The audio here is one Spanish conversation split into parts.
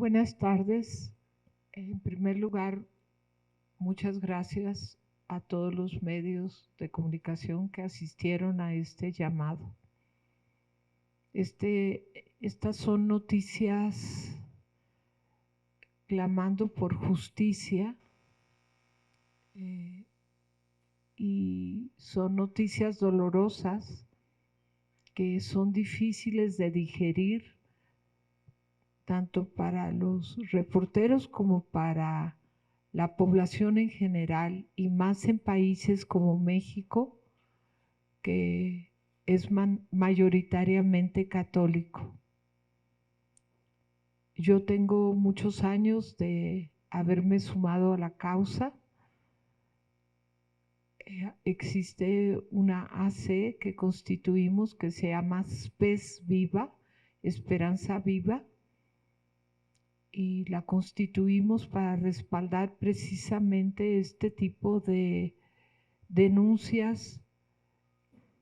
Buenas tardes. En primer lugar, muchas gracias a todos los medios de comunicación que asistieron a este llamado. Estas son noticias clamando por justicia y son noticias dolorosas que son difíciles de digerir tanto para los reporteros como para la población en general, y más en países como México, que es mayoritariamente católico. Yo tengo muchos años de haberme sumado a la causa. Existe una AC que constituimos que se llama SPES Viva, Esperanza Viva, y la constituimos para respaldar precisamente este tipo de denuncias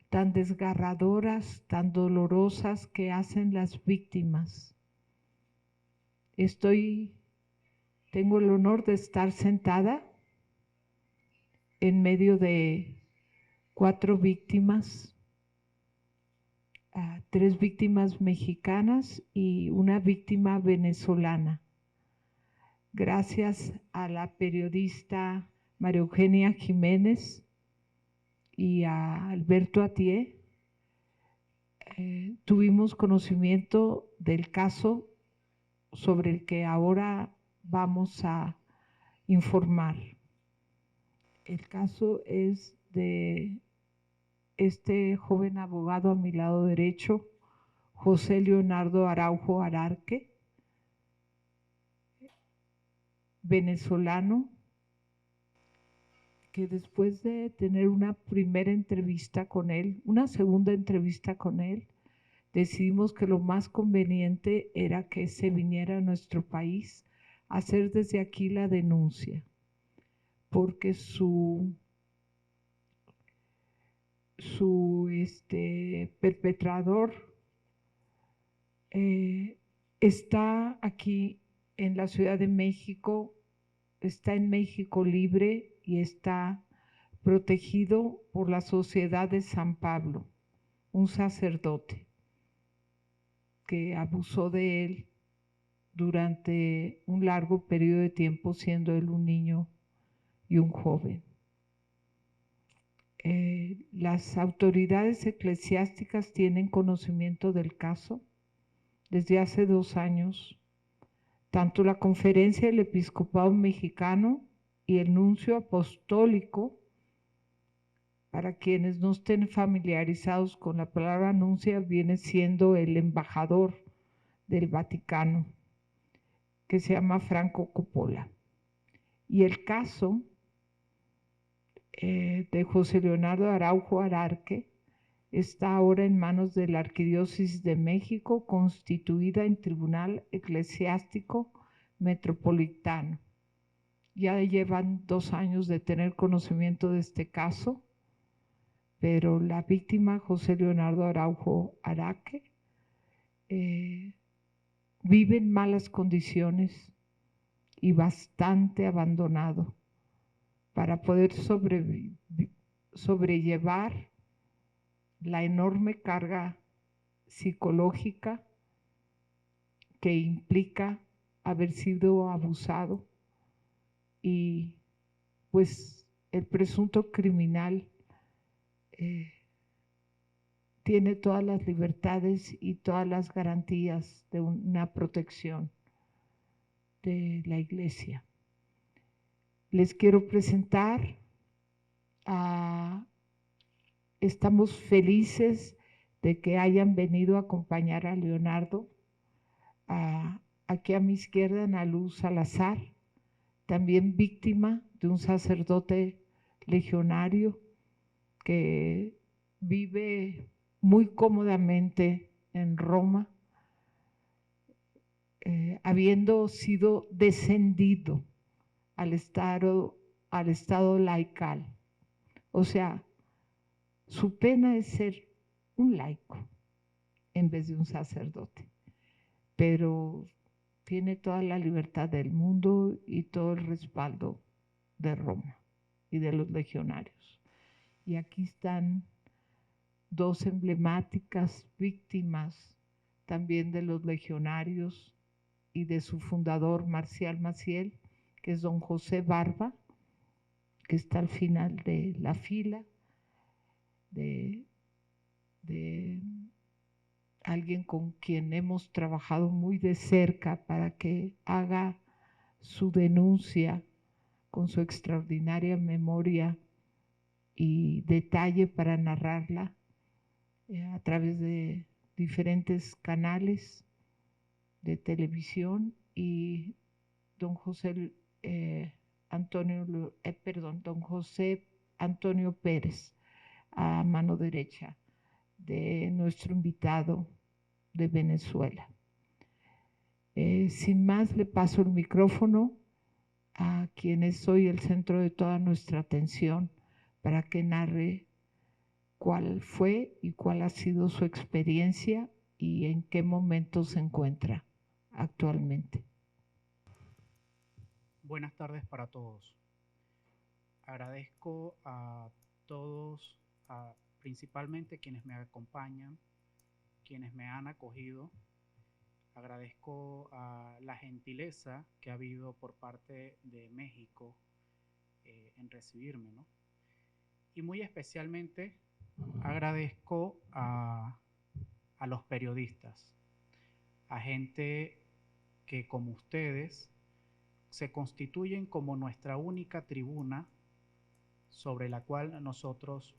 tan desgarradoras, tan dolorosas que hacen las víctimas. Tengo el honor de estar sentada en medio de 4 víctimas, 3 víctimas mexicanas y una víctima venezolana. Gracias a la periodista María Eugenia Jiménez y a Alberto Atié, tuvimos conocimiento del caso sobre el que ahora vamos a informar. El caso es de este joven abogado a mi lado derecho, José Leonardo Araujo Ararque, venezolano, que después de tener una primera entrevista con él, una segunda entrevista con él, decidimos que lo más conveniente era que se viniera a nuestro país a hacer desde aquí la denuncia, porque su perpetrador está aquí en la Ciudad de México, está en México libre y está protegido por la Sociedad de San Pablo, un sacerdote que abusó de él durante un largo periodo de tiempo, siendo él un niño y un joven. Las autoridades eclesiásticas tienen conocimiento del caso desde hace 2 años. Tanto la Conferencia del Episcopado Mexicano y el Nuncio Apostólico, para quienes no estén familiarizados con la palabra nuncia, viene siendo el embajador del Vaticano, que se llama Franco Coppola. Y el caso de José Leonardo Araujo Ararque está ahora en manos de la Arquidiócesis de México, constituida en Tribunal Eclesiástico Metropolitano. Ya llevan 2 años de tener conocimiento de este caso, pero la víctima, José Leonardo Araujo Ararque, vive en malas condiciones y bastante abandonado para poder sobrellevar la enorme carga psicológica que implica haber sido abusado, y pues el presunto criminal tiene todas las libertades y todas las garantías de una protección de la Iglesia. Les quiero presentar estamos felices de que hayan venido a acompañar a Leonardo. Aquí a mi izquierda, Ana Luz Salazar, también víctima de un sacerdote legionario que vive muy cómodamente en Roma, habiendo sido descendido al estado laical. O sea, su pena es ser un laico en vez de un sacerdote, pero tiene toda la libertad del mundo y todo el respaldo de Roma y de los legionarios. Y aquí están dos emblemáticas víctimas también de los legionarios y de su fundador Marcial Maciel, que es don José Barba, que está al final de la fila, de alguien con quien hemos trabajado muy de cerca para que haga su denuncia con su extraordinaria memoria y detalle para narrarla a través de diferentes canales de televisión, y don José don José Antonio Pérez, a mano derecha de nuestro invitado de Venezuela. Sin más, le paso el micrófono a quien es hoy el centro de toda nuestra atención para que narre cuál fue y cuál ha sido su experiencia y en qué momento se encuentra actualmente. Buenas tardes para todos. Agradezco a todos, principalmente quienes me acompañan, quienes me han acogido. Agradezco a la gentileza que ha habido por parte de México en recibirme, ¿no? Y muy especialmente agradezco a los periodistas, a gente que como ustedes se constituyen como nuestra única tribuna sobre la cual nosotros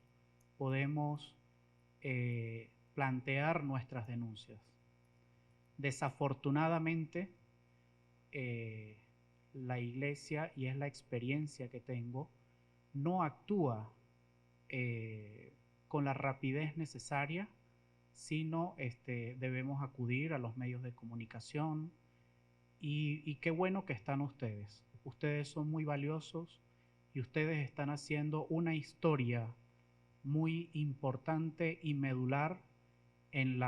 podemos plantear nuestras denuncias. Desafortunadamente, la Iglesia, y es la experiencia que tengo, no actúa con la rapidez necesaria, sino debemos acudir a los medios de comunicación, y qué bueno que están ustedes. Ustedes son muy valiosos y ustedes están haciendo una historia muy importante y medular en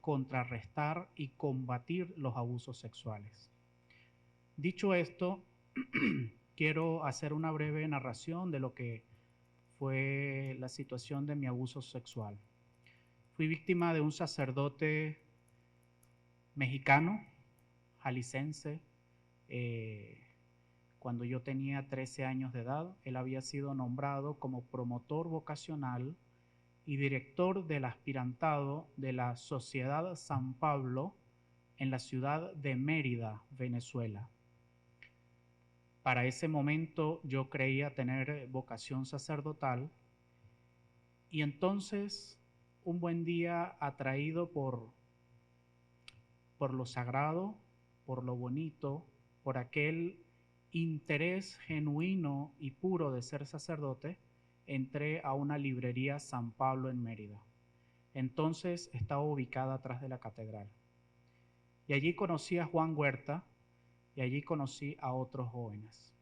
contrarrestar y combatir los abusos sexuales. Dicho esto, quiero hacer una breve narración de lo que fue la situación de mi abuso sexual. Fui víctima de un sacerdote mexicano, jalisciense. Cuando yo tenía 13 años de edad, él había sido nombrado como promotor vocacional y director del aspirantado de la Sociedad San Pablo en la ciudad de Mérida, Venezuela. Para ese momento yo creía tener vocación sacerdotal, y entonces un buen día, atraído por lo sagrado, por lo bonito, por aquel interés genuino y puro de ser sacerdote, entré a una librería San Pablo en Mérida. Entonces estaba ubicada atrás de la catedral. Y allí conocí a Juan Huerta, y allí conocí a otros jóvenes.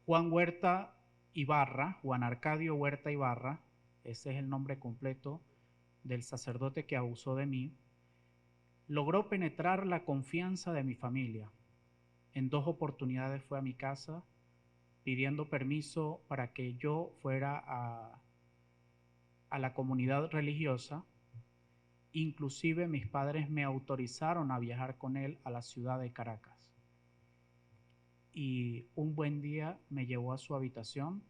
Juan Huerta Ibarra, Juan Arcadio Huerta Ibarra, ese es el nombre completo del sacerdote que abusó de mí, logró penetrar la confianza de mi familia. En 2 oportunidades fue a mi casa pidiendo permiso para que yo fuera a la comunidad religiosa. Inclusive mis padres me autorizaron a viajar con él a la ciudad de Caracas. Y un buen día me llevó a su habitación,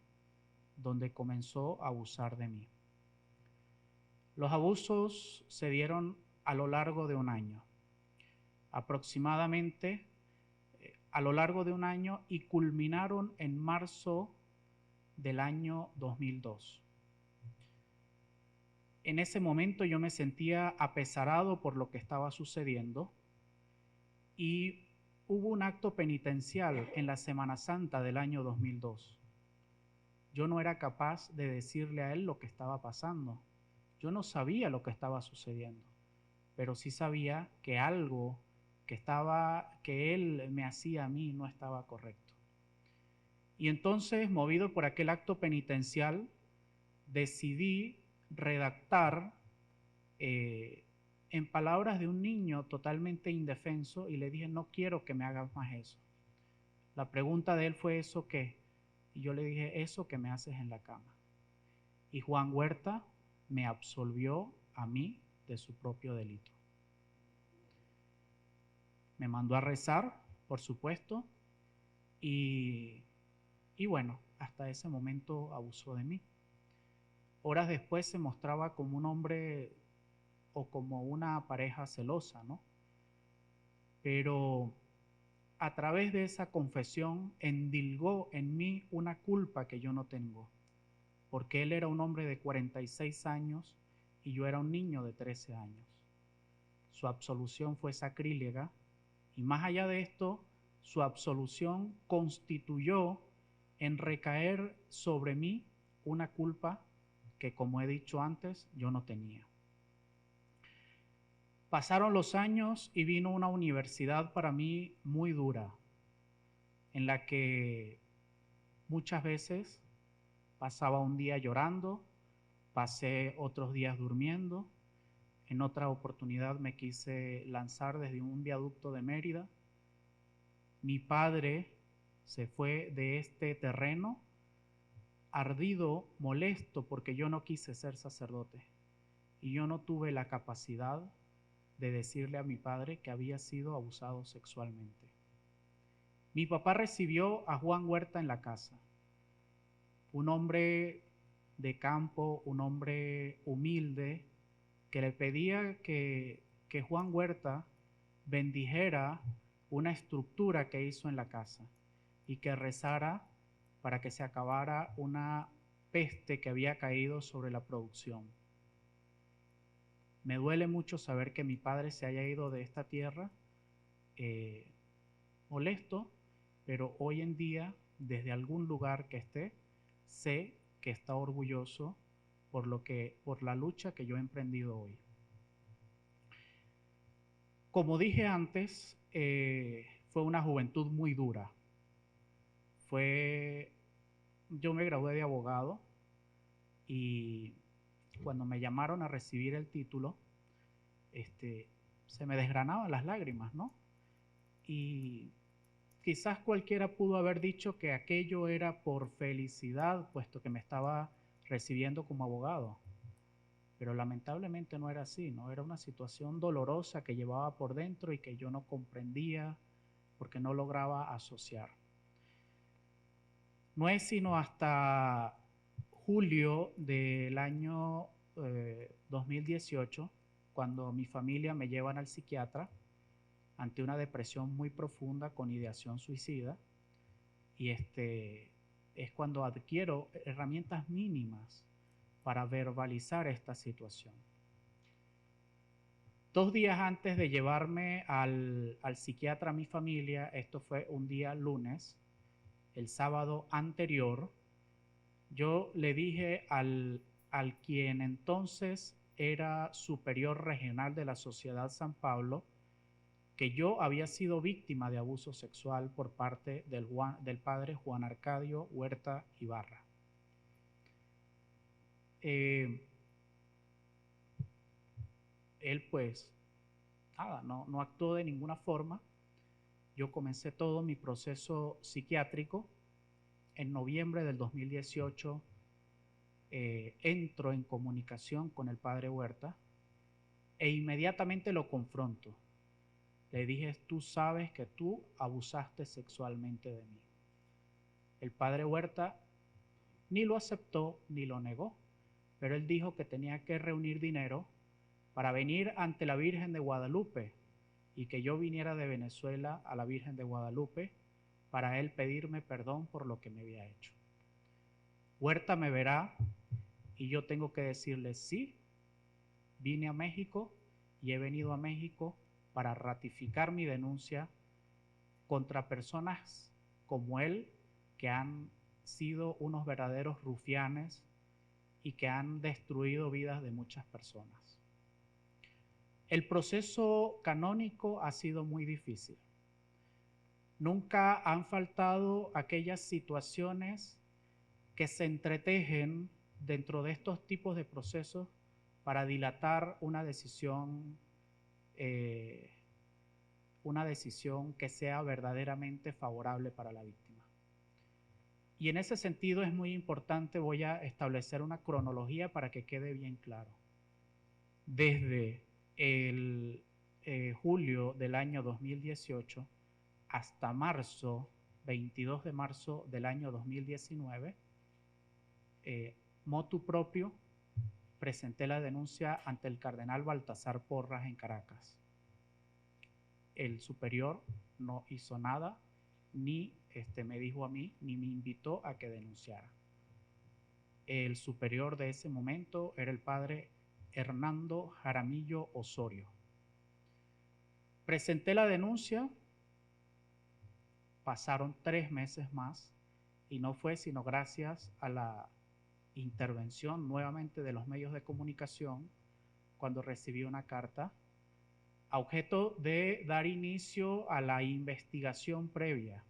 donde comenzó a abusar de mí. Los abusos se dieron a lo largo de un año, aproximadamente a lo largo de un año, y culminaron en marzo del año 2002. En ese momento yo me sentía apesarado por lo que estaba sucediendo, y hubo un acto penitencial en la Semana Santa del año 2002. Yo no era capaz de decirle a él lo que estaba pasando. Yo no sabía lo que estaba sucediendo, pero sí sabía que algo que él me hacía a mí no estaba correcto. Y entonces, movido por aquel acto penitencial, decidí redactar en palabras de un niño totalmente indefenso y le dije, no quiero que me hagas más eso. La pregunta de él fue, ¿eso qué? Y yo le dije, eso que me haces en la cama. Y Juan Huerta me absolvió a mí de su propio delito. Me mandó a rezar, por supuesto, y bueno, hasta ese momento abusó de mí. Horas después se mostraba como un hombre o como una pareja celosa, ¿no? Pero a través de esa confesión endilgó en mí una culpa que yo no tengo, porque él era un hombre de 46 años y yo era un niño de 13 años. Su absolución fue sacrílega y más allá de esto, su absolución constituyó en recaer sobre mí una culpa que, como he dicho antes, yo no tenía. Pasaron los años y vino una universidad para mí muy dura, en la que muchas veces pasaba un día llorando, pasé otros días durmiendo, en otra oportunidad me quise lanzar desde un viaducto de Mérida. Mi padre se fue de este terreno ardido, molesto, porque yo no quise ser sacerdote y yo no tuve la capacidad de decirle a mi padre que había sido abusado sexualmente. Mi papá recibió a Juan Huerta en la casa, un hombre de campo, un hombre humilde, que le pedía que Juan Huerta bendijera una estructura que hizo en la casa y que rezara para que se acabara una peste que había caído sobre la producción. Me duele mucho saber que mi padre se haya ido de esta tierra molesto, pero hoy en día, desde algún lugar que esté, sé que está orgulloso por la lucha que yo he emprendido hoy. Como dije antes, fue una juventud muy dura. Yo me gradué de abogado y cuando me llamaron a recibir el título, se me desgranaban las lágrimas, ¿no? Y quizás cualquiera pudo haber dicho que aquello era por felicidad, puesto que me estaba recibiendo como abogado. Pero lamentablemente no era así, ¿no? Era una situación dolorosa que llevaba por dentro y que yo no comprendía porque no lograba asociar. No es sino hasta julio del año 2018, cuando mi familia me llevan al psiquiatra ante una depresión muy profunda con ideación suicida, y es cuando adquiero herramientas mínimas para verbalizar esta situación. 2 días antes de llevarme al psiquiatra a mi familia, esto fue un día lunes, el sábado anterior, yo le dije al quien entonces era superior regional de la Sociedad San Pablo que yo había sido víctima de abuso sexual por parte del padre Juan Arcadio Huerta Ibarra. Él pues, nada, no actuó de ninguna forma. Yo comencé todo mi proceso psiquiátrico. En noviembre del 2018 entro en comunicación con el padre Huerta e inmediatamente lo confronto. Le dije, tú sabes que tú abusaste sexualmente de mí. El padre Huerta ni lo aceptó ni lo negó, pero él dijo que tenía que reunir dinero para venir ante la Virgen de Guadalupe y que yo viniera de Venezuela a la Virgen de Guadalupe para él pedirme perdón por lo que me había hecho. Huerta me verá y yo tengo que decirle, sí, vine a México y he venido a México para ratificar mi denuncia contra personas como él que han sido unos verdaderos rufianes y que han destruido vidas de muchas personas. El proceso canónico ha sido muy difícil. Nunca han faltado aquellas situaciones que se entretejen dentro de estos tipos de procesos para dilatar una decisión una decisión que sea verdaderamente favorable para la víctima. Y en ese sentido es muy importante, voy a establecer una cronología para que quede bien claro. Desde el julio del año 2018 hasta marzo, 22 de marzo del año 2019, motu propio, presenté la denuncia ante el cardenal Baltasar Porras en Caracas. El superior no hizo nada, ni me dijo a mí, ni me invitó a que denunciara. El superior de ese momento era el padre Hernando Jaramillo Osorio. Presenté la denuncia, pasaron 3 meses más y no fue sino gracias a la intervención nuevamente de los medios de comunicación cuando recibí una carta a objeto de dar inicio a la investigación previa.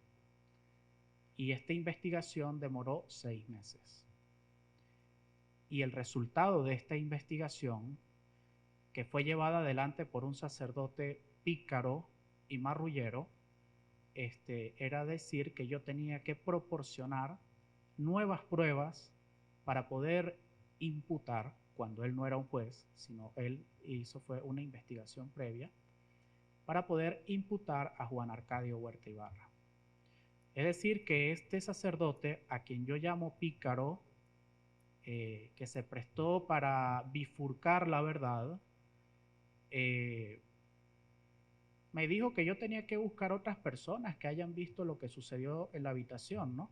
Y esta investigación demoró 6 meses. Y el resultado de esta investigación, que fue llevada adelante por un sacerdote pícaro y marrullero, era decir que yo tenía que proporcionar nuevas pruebas para poder imputar, cuando él no era un juez, sino él fue una investigación previa, para poder imputar a Juan Arcadio Huerta Ibarra. Es decir, que este sacerdote, a quien yo llamo pícaro, que se prestó para bifurcar la verdad, me dijo que yo tenía que buscar otras personas que hayan visto lo que sucedió en la habitación, ¿no?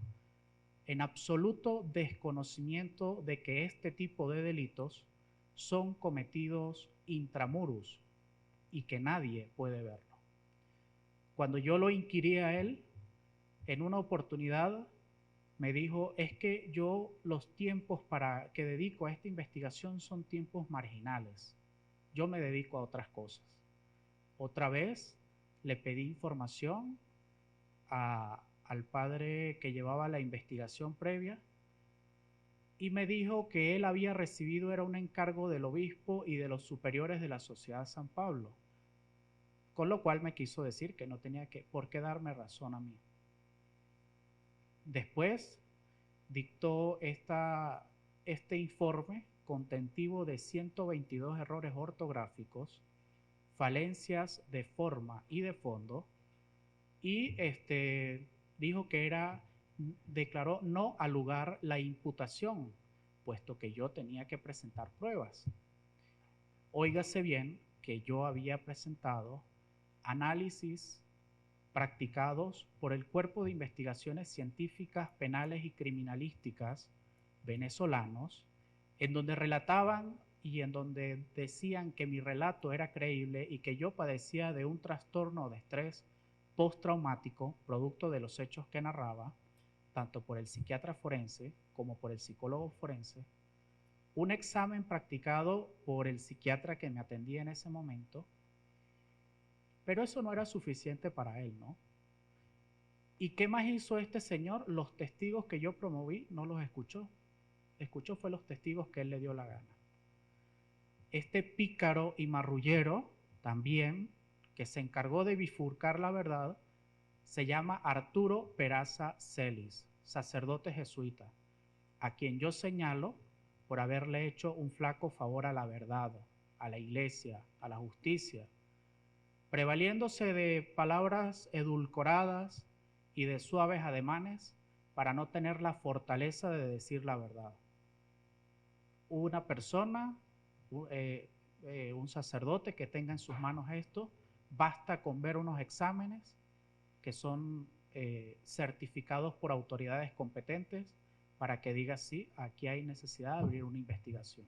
En absoluto desconocimiento de que este tipo de delitos son cometidos intramuros y que nadie puede verlo. Cuando yo lo inquirí a él, en una oportunidad me dijo, es que yo los tiempos para que dedico a esta investigación son tiempos marginales. Yo me dedico a otras cosas. Otra vez le pedí información al padre que llevaba la investigación previa y me dijo que él había recibido, era un encargo del obispo y de los superiores de la Sociedad San Pablo, con lo cual me quiso decir que no tenía por qué darme razón a mí. Después dictó este informe contentivo de 122 errores ortográficos, falencias de forma y de fondo, y dijo que declaró no al lugar la imputación, puesto que yo tenía que presentar pruebas. Óigase bien que yo había presentado análisis practicados por el Cuerpo de Investigaciones Científicas, Penales y Criminalísticas venezolanos, en donde relataban y en donde decían que mi relato era creíble y que yo padecía de un trastorno de estrés postraumático, producto de los hechos que narraba, tanto por el psiquiatra forense como por el psicólogo forense, un examen practicado por el psiquiatra que me atendía en ese momento, pero eso no era suficiente para él, ¿no? ¿Y qué más hizo este señor? Los testigos que yo promoví no los escuchó. Escuchó fue los testigos que él le dio la gana. Este pícaro y marrullero también, que se encargó de bifurcar la verdad, se llama Arturo Peraza Celis, sacerdote jesuita, a quien yo señalo por haberle hecho un flaco favor a la verdad, a la iglesia, a la justicia, prevaliéndose de palabras edulcoradas y de suaves ademanes para no tener la fortaleza de decir la verdad. Una persona, un sacerdote que tenga en sus manos esto, basta con ver unos exámenes que son certificados por autoridades competentes para que diga sí, aquí hay necesidad de abrir una investigación.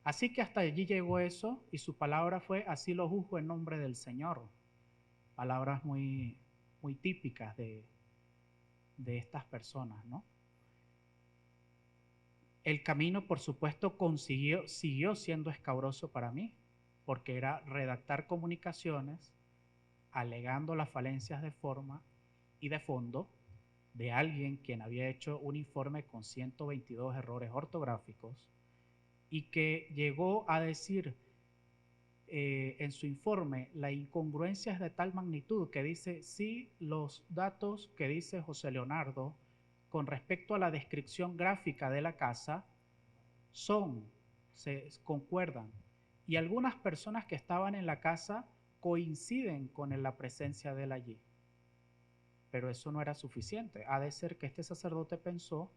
Así que hasta allí llegó eso y su palabra fue, así lo juzgo en nombre del Señor. Palabras muy, muy típicas de estas personas, ¿no? El camino, por supuesto, siguió siendo escabroso para mí, porque era redactar comunicaciones alegando las falencias de forma y de fondo de alguien quien había hecho un informe con 122 errores ortográficos y que llegó a decir en su informe, la incongruencia es de tal magnitud que dice, sí, los datos que dice José Leonardo con respecto a la descripción gráfica de la casa se concuerdan. Y algunas personas que estaban en la casa coinciden con la presencia de él allí. Pero eso no era suficiente. Ha de ser que este sacerdote pensó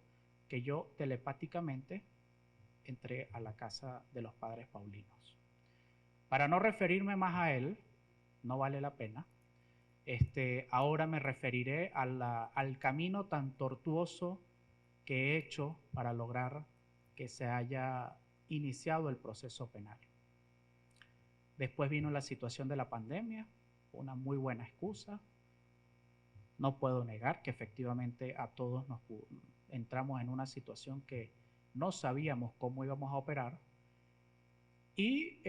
que yo telepáticamente entré a la casa de los padres paulinos. Para no referirme más a él, no vale la pena, ahora me referiré al camino tan tortuoso que he hecho para lograr que se haya iniciado el proceso penal. Después vino la situación de la pandemia, una muy buena excusa. No puedo negar que efectivamente a todos nos entramos en una situación que no sabíamos cómo íbamos a operar. Y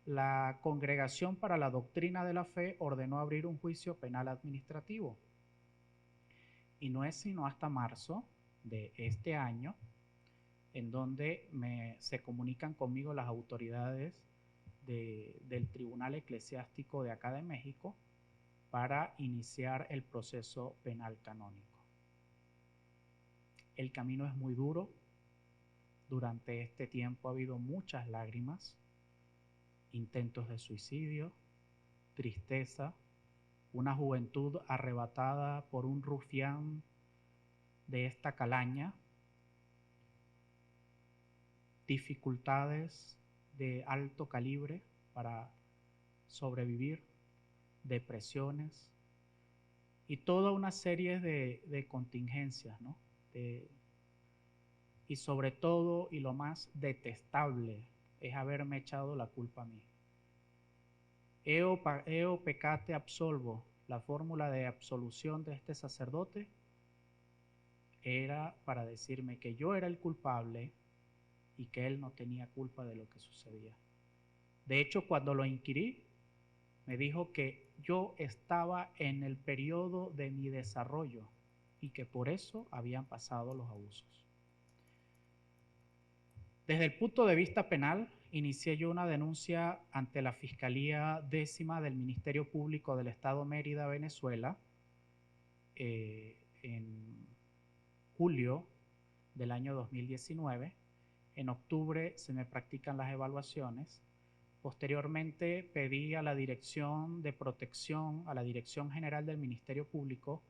la Congregación para la Doctrina de la Fe ordenó abrir un juicio penal administrativo. Y no es sino hasta marzo de este año en donde se comunican conmigo las autoridades del Tribunal Eclesiástico de acá de México para iniciar el proceso penal canónico. El camino es muy duro. Durante este tiempo ha habido muchas lágrimas, intentos de suicidio, tristeza, una juventud arrebatada por un rufián de esta calaña, dificultades de alto calibre para sobrevivir, depresiones y toda una serie de contingencias, ¿no? Y sobre todo, y lo más detestable, es haberme echado la culpa a mí. Eo peccate absolvo, la fórmula de absolución de este sacerdote era para decirme que yo era el culpable y que él no tenía culpa de lo que sucedía. De hecho, cuando lo inquirí, me dijo que yo estaba en el periodo de mi desarrollo y que por eso habían pasado los abusos. Desde el punto de vista penal, inicié yo una denuncia ante la Fiscalía Décima del Ministerio Público del Estado Mérida, Venezuela, en julio del año 2019. En octubre se me practican las evaluaciones. Posteriormente pedí a la Dirección de Protección, a la Dirección General del Ministerio Público,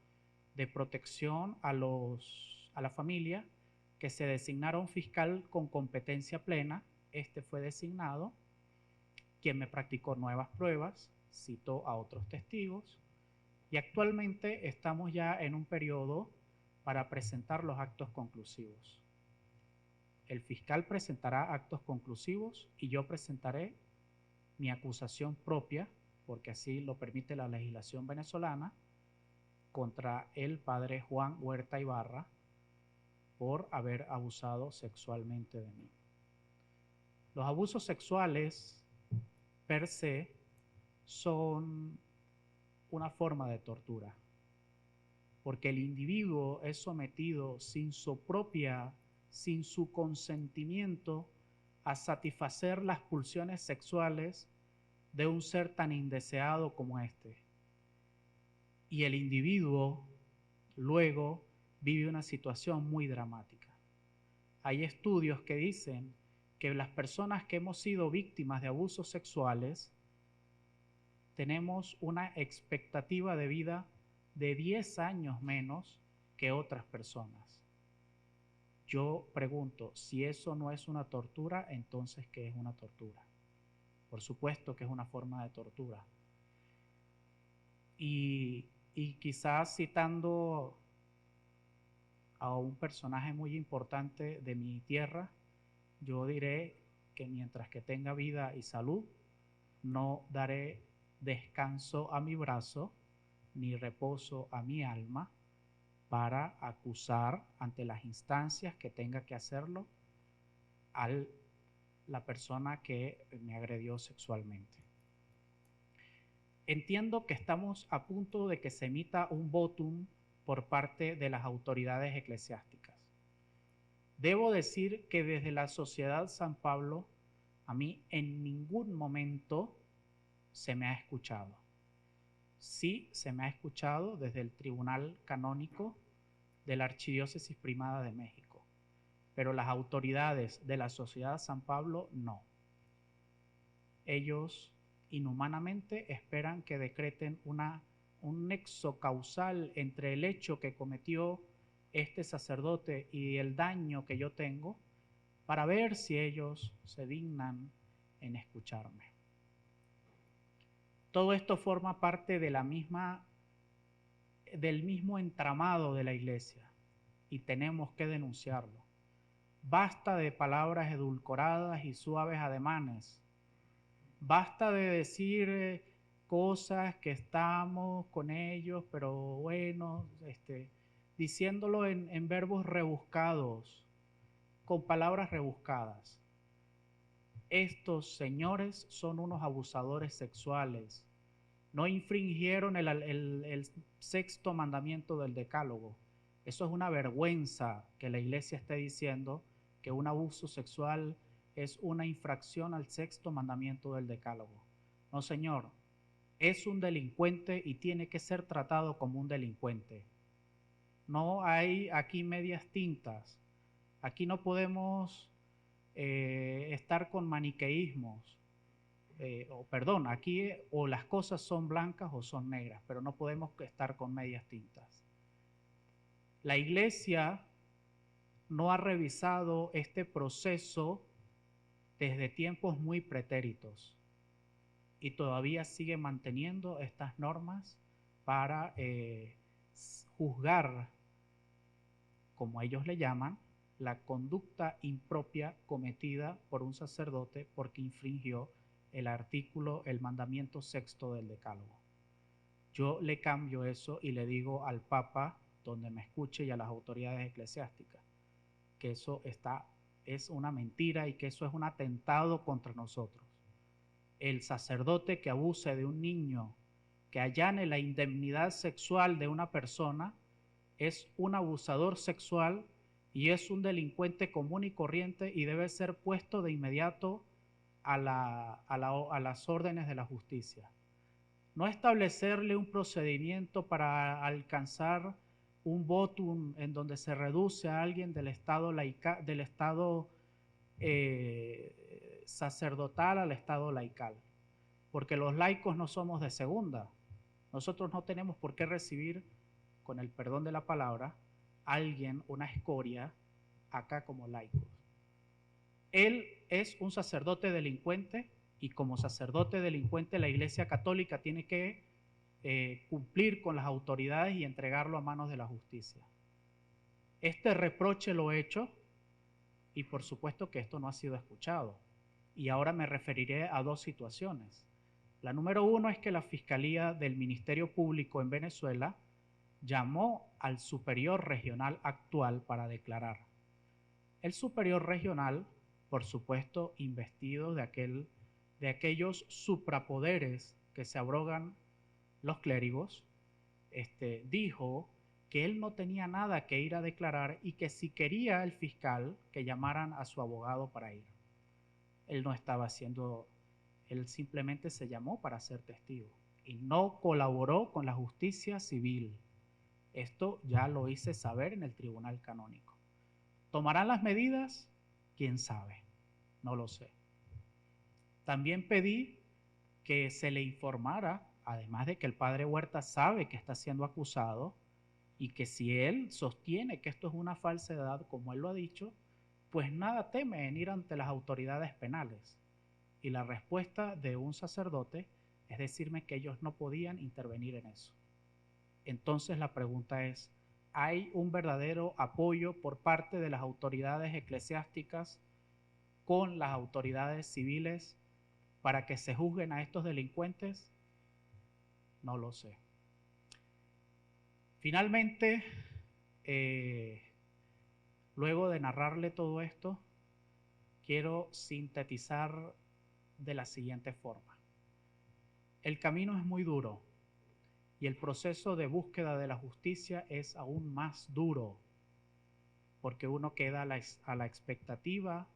de protección a la familia, que se designara un fiscal con competencia plena. Este fue designado, quien me practicó nuevas pruebas, citó a otros testigos y actualmente estamos ya en un periodo para presentar los actos conclusivos. El fiscal presentará actos conclusivos y yo presentaré mi acusación propia, porque así lo permite la legislación venezolana, contra el padre Juan Huerta Ibarra por haber abusado sexualmente de mí. Los abusos sexuales per se son una forma de tortura, porque el individuo es sometido sin su consentimiento a satisfacer las pulsiones sexuales de un ser tan indeseado como este. Y el individuo luego vive una situación muy dramática. Hay estudios que dicen que las personas que hemos sido víctimas de abusos sexuales tenemos una expectativa de vida de 10 años menos que otras personas. Yo pregunto, si eso no es una tortura, entonces ¿qué es una tortura? Por supuesto que es una forma de tortura. Y quizás citando a un personaje muy importante de mi tierra, yo diré que mientras que tenga vida y salud, no daré descanso a mi brazo, ni reposo a mi alma, para acusar ante las instancias que tenga que hacerlo a la persona que me agredió sexualmente. Entiendo que estamos a punto de que se emita un votum por parte de las autoridades eclesiásticas. Debo decir que desde la Sociedad San Pablo A mí en ningún momento se me ha escuchado. Sí se me ha escuchado desde el Tribunal Canónico de la Archidiócesis Primada de México, pero las autoridades de la Sociedad San Pablo no. Ellos inhumanamente esperan que decreten un nexo causal entre el hecho que cometió este sacerdote y el daño que yo tengo, para ver si ellos se dignan en escucharme. Todo esto forma parte de del mismo entramado de la Iglesia y tenemos que denunciarlo. Basta de palabras edulcoradas y suaves ademanes. Basta de decir cosas que estamos con ellos, pero bueno, diciéndolo en verbos rebuscados, con palabras rebuscadas. Estos señores son unos abusadores sexuales. No infringieron el sexto mandamiento del Decálogo. Eso es una vergüenza que la Iglesia esté diciendo que un abuso sexual es una infracción al sexto mandamiento del Decálogo. No, señor, es un delincuente y tiene que ser tratado como un delincuente. No hay aquí medias tintas. Aquí no podemos estar con maniqueísmos. Aquí o las cosas son blancas o son negras, pero no podemos estar con medias tintas. La Iglesia no ha revisado este proceso desde tiempos muy pretéritos y todavía sigue manteniendo estas normas para juzgar, como ellos le llaman, la conducta impropia cometida por un sacerdote porque infringió el mandamiento sexto del Decálogo. Yo le cambio eso y le digo al Papa, donde me escuche, y a las autoridades eclesiásticas, que eso es una mentira y que eso es un atentado contra nosotros. El sacerdote que abuse de un niño, que allane la indemnidad sexual de una persona, es un abusador sexual y es un delincuente común y corriente y debe ser puesto de inmediato a las órdenes de la justicia. No establecerle un procedimiento para alcanzar un votum en donde se reduce a alguien del estado sacerdotal al estado laical, porque los laicos no somos de segunda. Nosotros no tenemos por qué recibir, con el perdón de la palabra, alguien, una escoria, acá como laicos. Él es un sacerdote delincuente y como sacerdote delincuente la Iglesia Católica tiene que cumplir con las autoridades y entregarlo a manos de la justicia. Este reproche lo he hecho y por supuesto que esto no ha sido escuchado. Y ahora me referiré a dos situaciones. La número uno es que la Fiscalía del Ministerio Público en Venezuela llamó al superior regional actual para declarar. El superior regional, por supuesto, investido de aquellos suprapoderes que se abrogan los clérigos, dijo que él no tenía nada que ir a declarar y que si quería el fiscal que llamaran a su abogado para ir. Él no estaba haciendo, él simplemente se llamó para ser testigo y no colaboró con la justicia civil. Esto ya lo hice saber en el Tribunal Canónico. ¿Tomarán las medidas? ¿Quién sabe? No lo sé. También pedí que se le informara, además de que el padre Huerta sabe que está siendo acusado y que si él sostiene que esto es una falsedad, como él lo ha dicho, pues nada teme en ir ante las autoridades penales. Y la respuesta de un sacerdote es decirme que ellos no podían intervenir en eso. Entonces la pregunta es, ¿hay un verdadero apoyo por parte de las autoridades eclesiásticas con las autoridades civiles para que se juzguen a estos delincuentes? No lo sé. Finalmente, luego de narrarle todo esto, quiero sintetizar de la siguiente forma. El camino es muy duro y el proceso de búsqueda de la justicia es aún más duro porque uno queda a la expectativa,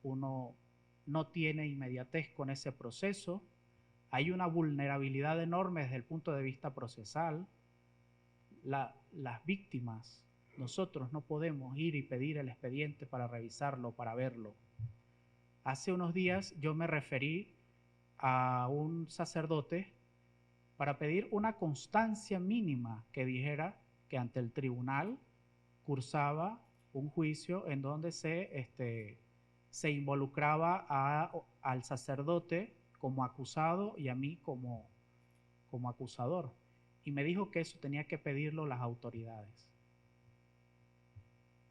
uno no tiene inmediatez con ese proceso, hay una vulnerabilidad enorme desde el punto de vista procesal. Las víctimas, nosotros no podemos ir y pedir el expediente para revisarlo, para verlo. Hace unos días yo me referí a un sacerdote para pedir una constancia mínima que dijera que ante el tribunal cursaba un juicio en donde se involucraba al sacerdote como acusado y a mí como acusador. Y me dijo que eso tenía que pedirlo las autoridades.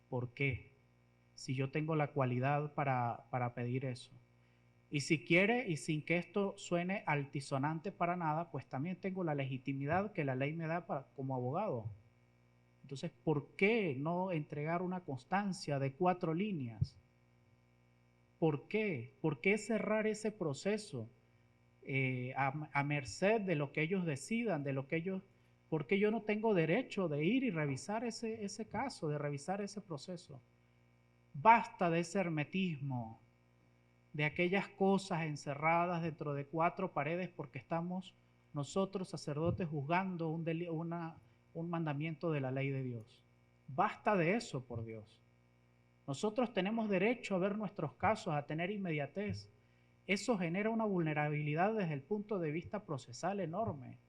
¿Por qué? Si yo tengo la cualidad para pedir eso. Y si quiere, y sin que esto suene altisonante para nada, pues también tengo la legitimidad que la ley me da como abogado. Entonces, ¿por qué no entregar una constancia de 4 líneas? ¿Por qué? ¿Por qué cerrar ese proceso a merced de lo que ellos decidan, de lo que ellos... ¿Por qué yo no tengo derecho de ir y revisar ese caso, de revisar ese proceso? Basta de ese hermetismo, de aquellas cosas encerradas dentro de 4 paredes porque estamos nosotros sacerdotes juzgando un mandamiento de la ley de Dios. Basta de eso, por Dios. Nosotros tenemos derecho a ver nuestros casos, a tener inmediatez. Eso genera una vulnerabilidad desde el punto de vista procesal enorme.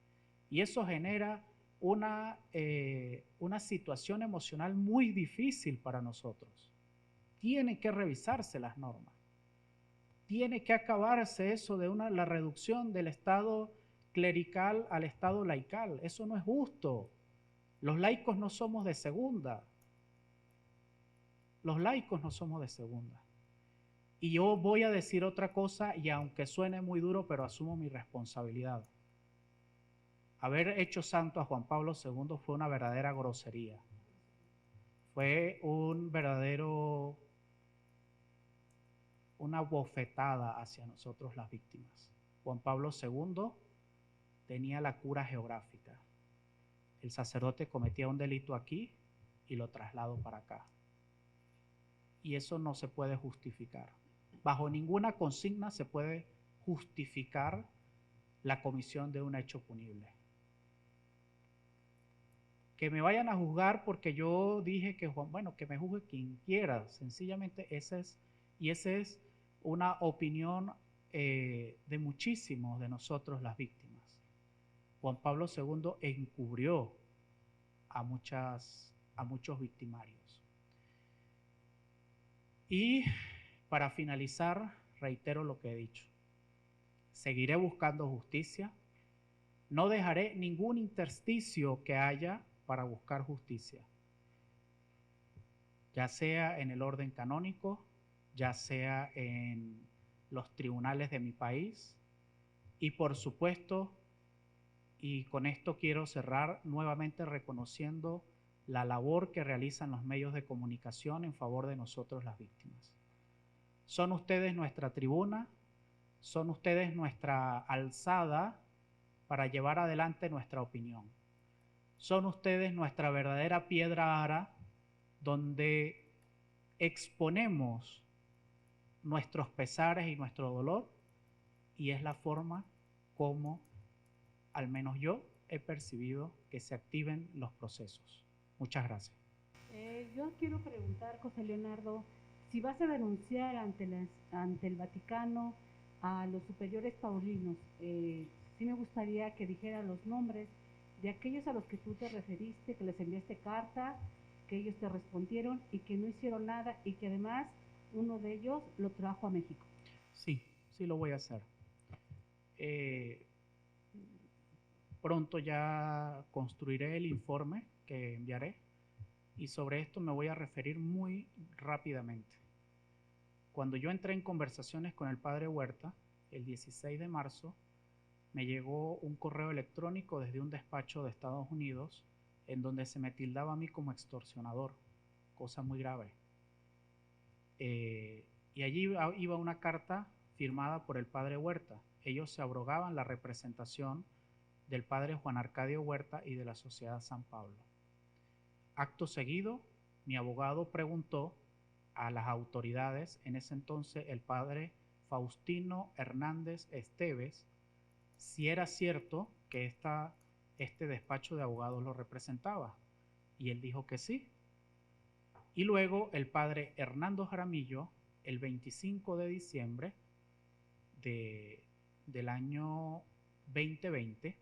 Y eso genera una situación emocional muy difícil para nosotros. Tienen que revisarse las normas. Tiene que acabarse eso de la reducción del estado clerical al estado laical. Eso no es justo. Los laicos no somos de segunda. Los laicos no somos de segunda. Y yo voy a decir otra cosa, y aunque suene muy duro, pero asumo mi responsabilidad. Haber hecho santo a Juan Pablo II fue una verdadera grosería. Fue una bofetada hacia nosotros las víctimas. Juan Pablo II tenía la cura geográfica. El sacerdote cometía un delito aquí y lo trasladó para acá. Y eso no se puede justificar. Bajo ninguna consigna se puede justificar la comisión de un hecho punible. Que me vayan a juzgar porque yo dije que que me juzgue quien quiera. Sencillamente esa es una opinión de muchísimos de nosotros las víctimas. Juan Pablo II encubrió a muchos victimarios. Y para finalizar, reitero lo que he dicho. Seguiré buscando justicia. No dejaré ningún intersticio que haya para buscar justicia, ya sea en el orden canónico, ya sea en los tribunales de mi país, y por supuesto, y con esto quiero cerrar, nuevamente reconociendo la labor que realizan los medios de comunicación en favor de nosotros las víctimas. Son ustedes nuestra tribuna, son ustedes nuestra alzada para llevar adelante nuestra opinión. Son ustedes nuestra verdadera piedra ara donde exponemos nuestros pesares y nuestro dolor, y es la forma como, al menos yo, he percibido que se activen los procesos. Muchas gracias. Yo quiero preguntar, José Leonardo, si vas a denunciar ante el Vaticano a los superiores paulinos. Sí me gustaría que dijera los nombres de aquellos a los que tú te referiste, que les enviaste carta, que ellos te respondieron y que no hicieron nada, y que además uno de ellos lo trajo a México. Sí lo voy a hacer. Pronto ya construiré el informe que enviaré, y sobre esto me voy a referir muy rápidamente. Cuando yo entré en conversaciones con el padre Huerta, el 16 de marzo, me llegó un correo electrónico desde un despacho de Estados Unidos en donde se me tildaba a mí como extorsionador, cosa muy grave. Y allí iba una carta firmada por el padre Huerta. Ellos se abrogaban la representación del padre Juan Arcadio Huerta y de la Sociedad San Pablo. Acto seguido, mi abogado preguntó a las autoridades, en ese entonces el padre Faustino Hernández Esteves si era cierto que este despacho de abogados lo representaba. Y él dijo que sí. Y luego el padre Hernando Jaramillo, el 25 de diciembre del año 2020,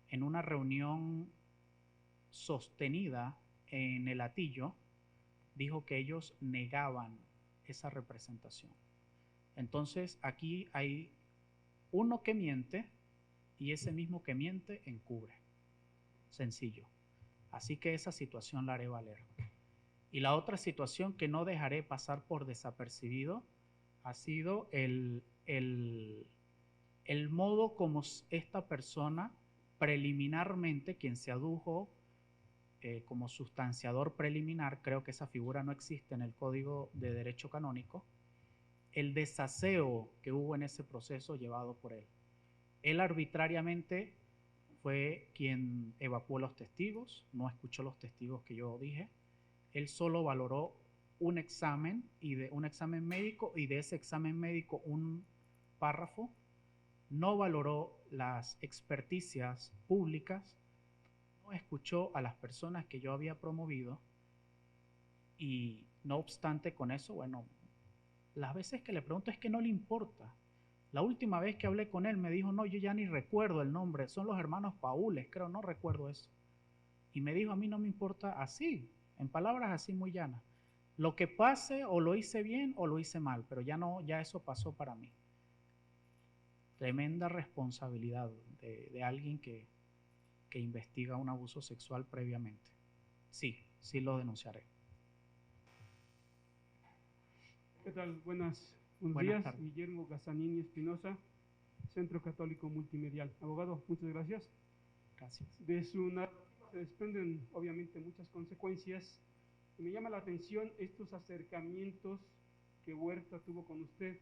en una reunión sostenida en el Hatillo, dijo que ellos negaban esa representación. Entonces aquí hay uno que miente y ese mismo que miente encubre. Sencillo. Así que esa situación la haré valer. Y la otra situación que no dejaré pasar por desapercibido ha sido el modo como esta persona preliminarmente, quien se adujo como sustanciador preliminar, creo que esa figura no existe en el Código de Derecho Canónico, el desaseo que hubo en ese proceso llevado por él. Él arbitrariamente fue quien evacuó los testigos, no escuchó los testigos que yo dije, él solo valoró un examen médico y de ese examen médico un párrafo, no valoró las experticias públicas, no escuchó a las personas que yo había promovido y no obstante con eso, bueno, las veces que le pregunto es que no le importa. La última vez que hablé con él me dijo, no, yo ya ni recuerdo el nombre, son los hermanos Paules, creo, no recuerdo eso. Y me dijo, a mí no me importa así, en palabras así muy llanas. Lo que pase o lo hice bien o lo hice mal, pero ya eso pasó para mí. Tremenda responsabilidad de alguien que investiga un abuso sexual previamente. Sí lo denunciaré. ¿Qué tal? Buenos Buenas días. tardes. Guillermo Gazzanini Espinosa, Centro Católico Multimedial. Abogado, muchas gracias. Gracias. De su narrativa se desprenden obviamente muchas consecuencias. Y me llama la atención estos acercamientos que Huerta tuvo con usted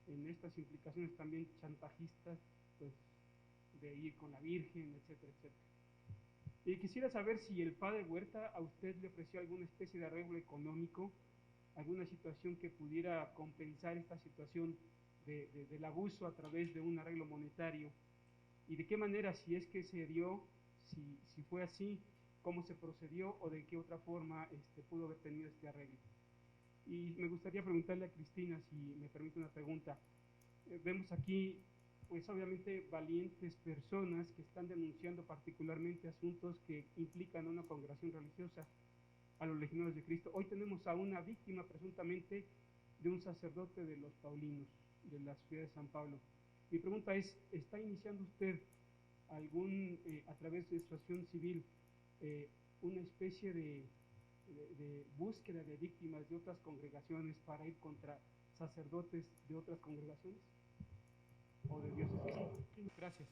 en estas implicaciones también chantajistas, pues de ir con la Virgen, etcétera, etcétera. Y quisiera saber si el padre Huerta a usted le ofreció alguna especie de arreglo económico, alguna situación que pudiera compensar esta situación del abuso a través de un arreglo monetario, y de qué manera, si es que se dio, si fue así, cómo se procedió o de qué otra forma pudo haber tenido este arreglo. Y me gustaría preguntarle a Cristina, si me permite una pregunta. Vemos aquí, pues obviamente, valientes personas que están denunciando particularmente asuntos que implican una congregación religiosa, a los legionarios de Cristo. Hoy tenemos a una víctima presuntamente de un sacerdote de los paulinos, de la ciudad de San Pablo. Mi pregunta es, ¿está iniciando usted a través de su acción civil, una especie de búsqueda de víctimas de otras congregaciones para ir contra sacerdotes de otras congregaciones o de diócesis? Gracias.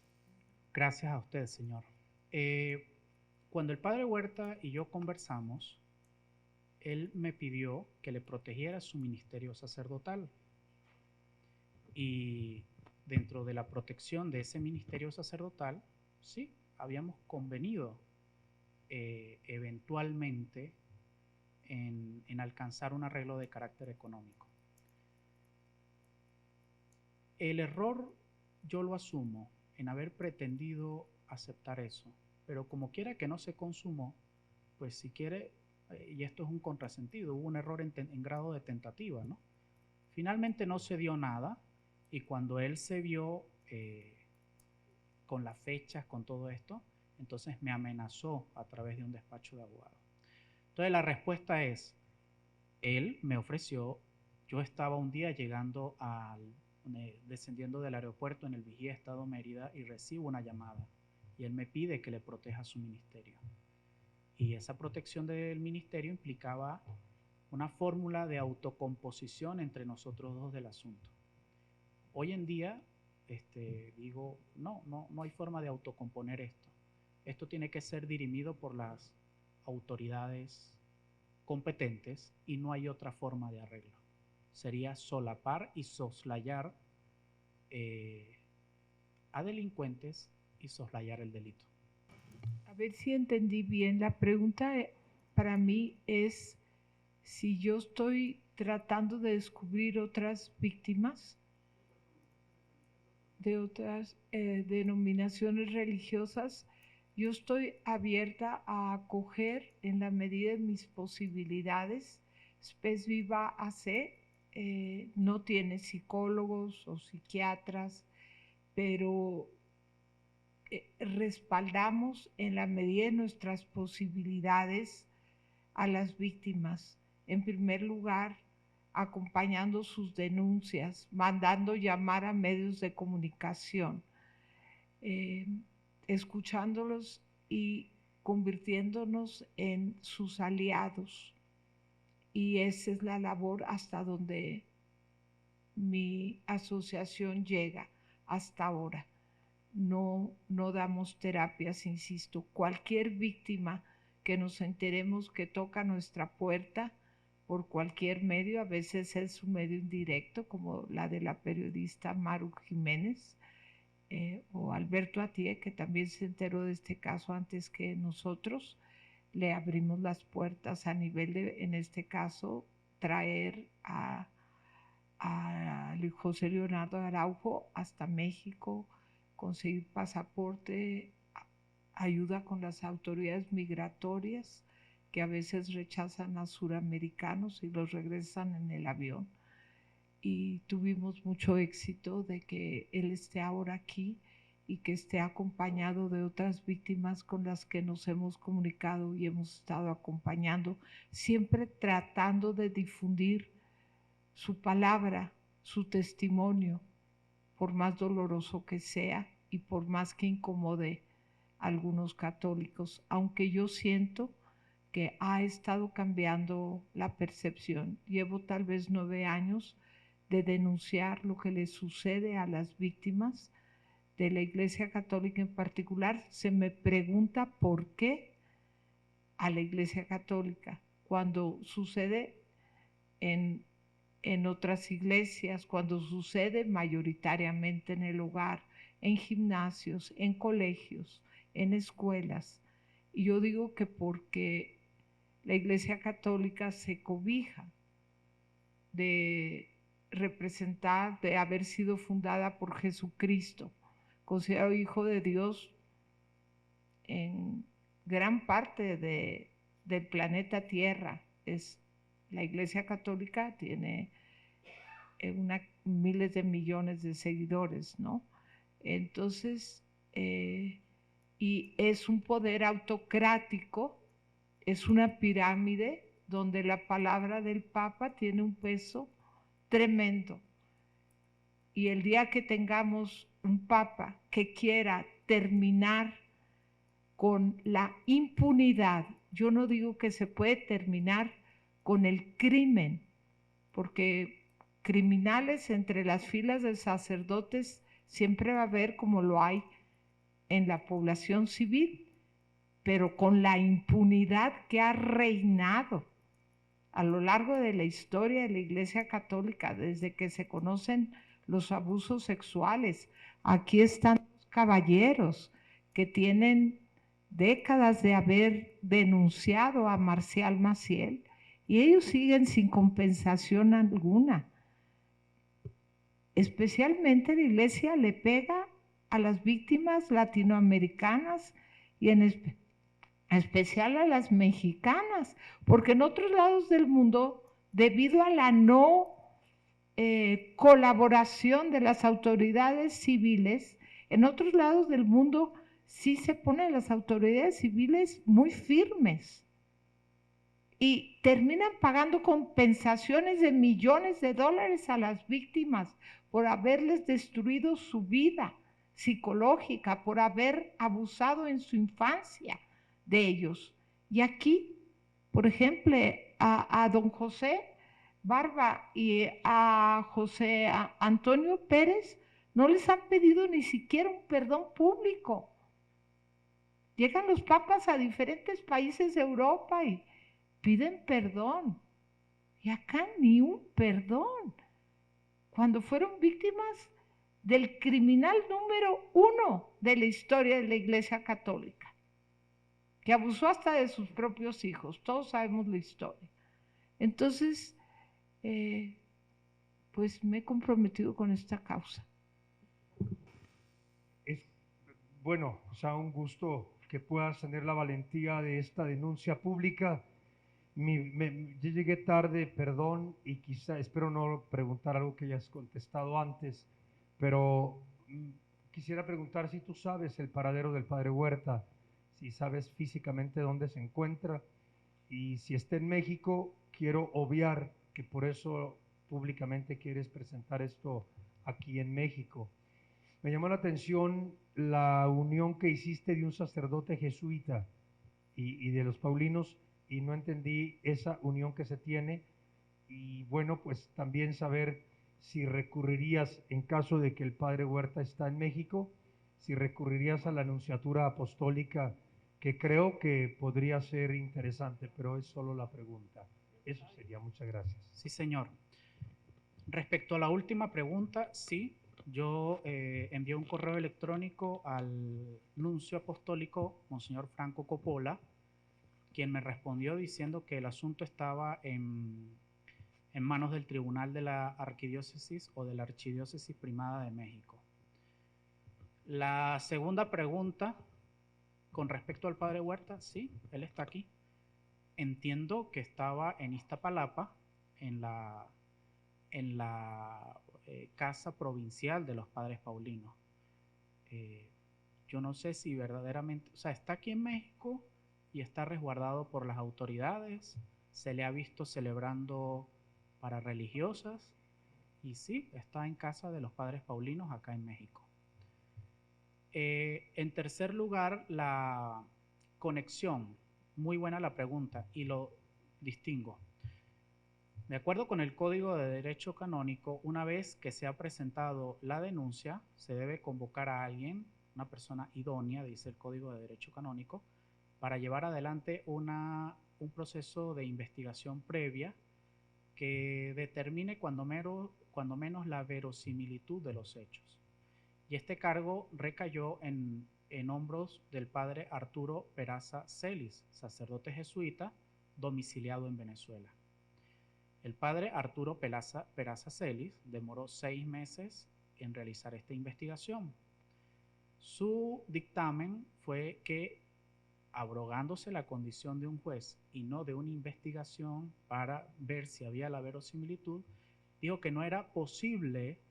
Gracias a usted, señor. Cuando el padre Huerta y yo conversamos, él me pidió que le protegiera su ministerio sacerdotal. Y dentro de la protección de ese ministerio sacerdotal, sí, habíamos convenido eventualmente en alcanzar un arreglo de carácter económico. El error yo lo asumo en haber pretendido aceptar eso, pero como quiera que no se consumó, pues si quiere, y esto es un contrasentido, hubo un error en grado de tentativa, ¿no? Finalmente no se dio nada, y cuando él se vio con las fechas, con todo esto, entonces me amenazó a través de un despacho de abogados. Entonces la respuesta es, él me ofreció, yo estaba un día descendiendo del aeropuerto en el Vigía Estado Mérida y recibo una llamada y él me pide que le proteja su ministerio. Y esa protección del ministerio implicaba una fórmula de autocomposición entre nosotros dos del asunto. Hoy en día digo, no hay forma de autocomponer esto. Esto tiene que ser dirimido por las autoridades competentes y no hay otra forma de arreglo. Sería solapar y soslayar a delincuentes y soslayar el delito. A ver si entendí bien. La pregunta para mí es si yo estoy tratando de descubrir otras víctimas denominaciones religiosas, yo estoy abierta a acoger en la medida de mis posibilidades. Spes Viva AC no tiene psicólogos o psiquiatras, pero respaldamos en la medida de nuestras posibilidades a las víctimas. En primer lugar, acompañando sus denuncias, mandando llamar a medios de comunicación, escuchándolos y convirtiéndonos en sus aliados. Y esa es la labor hasta donde mi asociación llega hasta ahora. No damos terapias, insisto. Cualquier víctima que nos enteremos que toca nuestra puerta por cualquier medio, a veces es un medio indirecto, como la de la periodista Maru Jiménez, o Alberto Atié, que también se enteró de este caso antes que nosotros, le abrimos las puertas a nivel de, en este caso, traer a José Leonardo Araujo hasta México, conseguir pasaporte, ayuda con las autoridades migratorias, que a veces rechazan a suramericanos y los regresan en el avión. Y tuvimos mucho éxito de que él esté ahora aquí y que esté acompañado de otras víctimas con las que nos hemos comunicado y hemos estado acompañando, siempre tratando de difundir su palabra, su testimonio, por más doloroso que sea y por más que incomode a algunos católicos, aunque yo siento que ha estado cambiando la percepción. Llevo tal vez 9 años de denunciar lo que le sucede a las víctimas de la Iglesia Católica en particular. Se me pregunta por qué a la Iglesia Católica, cuando sucede en otras iglesias, cuando sucede mayoritariamente en el hogar, en gimnasios, en colegios, en escuelas. Y yo digo que porque la Iglesia Católica se cobija de representar, de haber sido fundada por Jesucristo, considerado Hijo de Dios en gran parte del planeta Tierra. La Iglesia Católica tiene miles de millones de seguidores, ¿no? Entonces, y es un poder autocrático, es una pirámide donde la palabra del Papa tiene un peso tremendo. Y el día que tengamos un Papa que quiera terminar con la impunidad, yo no digo que se puede terminar con el crimen, porque criminales entre las filas de sacerdotes siempre va a haber, como lo hay en la población civil, pero con la impunidad que ha reinado a lo largo de la historia de la Iglesia Católica, desde que se conocen los abusos sexuales. Aquí están los caballeros que tienen décadas de haber denunciado a Marcial Maciel y ellos siguen sin compensación alguna. Especialmente la Iglesia le pega a las víctimas latinoamericanas y en especial a las mexicanas, porque en otros lados del mundo, debido a la no colaboración de las autoridades civiles, en otros lados del mundo sí se ponen las autoridades civiles muy firmes y terminan pagando compensaciones de millones de dólares a las víctimas por haberles destruido su vida psicológica, por haber abusado en su infancia de ellos. Y aquí, por ejemplo, a don José Barba y a José Antonio Pérez no les han pedido ni siquiera un perdón público. Llegan los papas a diferentes países de Europa y piden perdón. Y acá ni un perdón. Cuando fueron víctimas del criminal número 1 de la historia de la Iglesia Católica, que abusó hasta de sus propios hijos. Todos sabemos la historia. Entonces, pues me he comprometido con esta causa. bueno, o sea, un gusto que puedas tener la valentía de esta denuncia pública. Yo llegué tarde, perdón, y quizá, espero no preguntar algo que hayas contestado antes, pero quisiera preguntar si tú sabes el paradero del padre Huerta, si sabes físicamente dónde se encuentra, y si está en México, quiero obviar que por eso públicamente quieres presentar esto aquí en México. Me llamó la atención la unión que hiciste de un sacerdote jesuita y de los paulinos, y no entendí esa unión que se tiene. Y bueno, pues también saber si recurrirías, en caso de que el padre Huerta está en México, si recurrirías a la Nunciatura Apostólica, que creo que podría ser interesante, pero es solo la pregunta. Eso sería, muchas gracias. Sí, señor. Respecto a la última pregunta, sí, yo envié un correo electrónico al nuncio apostólico, Monseñor Franco Coppola, quien me respondió diciendo que el asunto estaba en manos del Tribunal de la Arquidiócesis o de la Archidiócesis Primada de México. La segunda pregunta, con respecto al padre Huerta, sí, él está aquí. Entiendo que estaba en Iztapalapa, en la casa provincial de los padres paulinos. Yo no sé si verdaderamente, o sea, está aquí en México y está resguardado por las autoridades, se le ha visto celebrando para religiosas y sí, está en casa de los padres paulinos acá en México. En tercer lugar, la conexión. Muy buena la pregunta y lo distingo. De acuerdo con el Código de Derecho Canónico, una vez que se ha presentado la denuncia, se debe convocar a alguien, una persona idónea, dice el Código de Derecho Canónico, para llevar adelante un proceso de investigación previa que determine cuando menos la verosimilitud de los hechos. Y este cargo recayó en hombros del padre Arturo Peraza Celis, sacerdote jesuita domiciliado en Venezuela. El padre Arturo Peraza Celis demoró 6 meses en realizar esta investigación. Su dictamen fue que, abrogándose la condición de un juez y no de una investigación para ver si había la verosimilitud, dijo que no era posible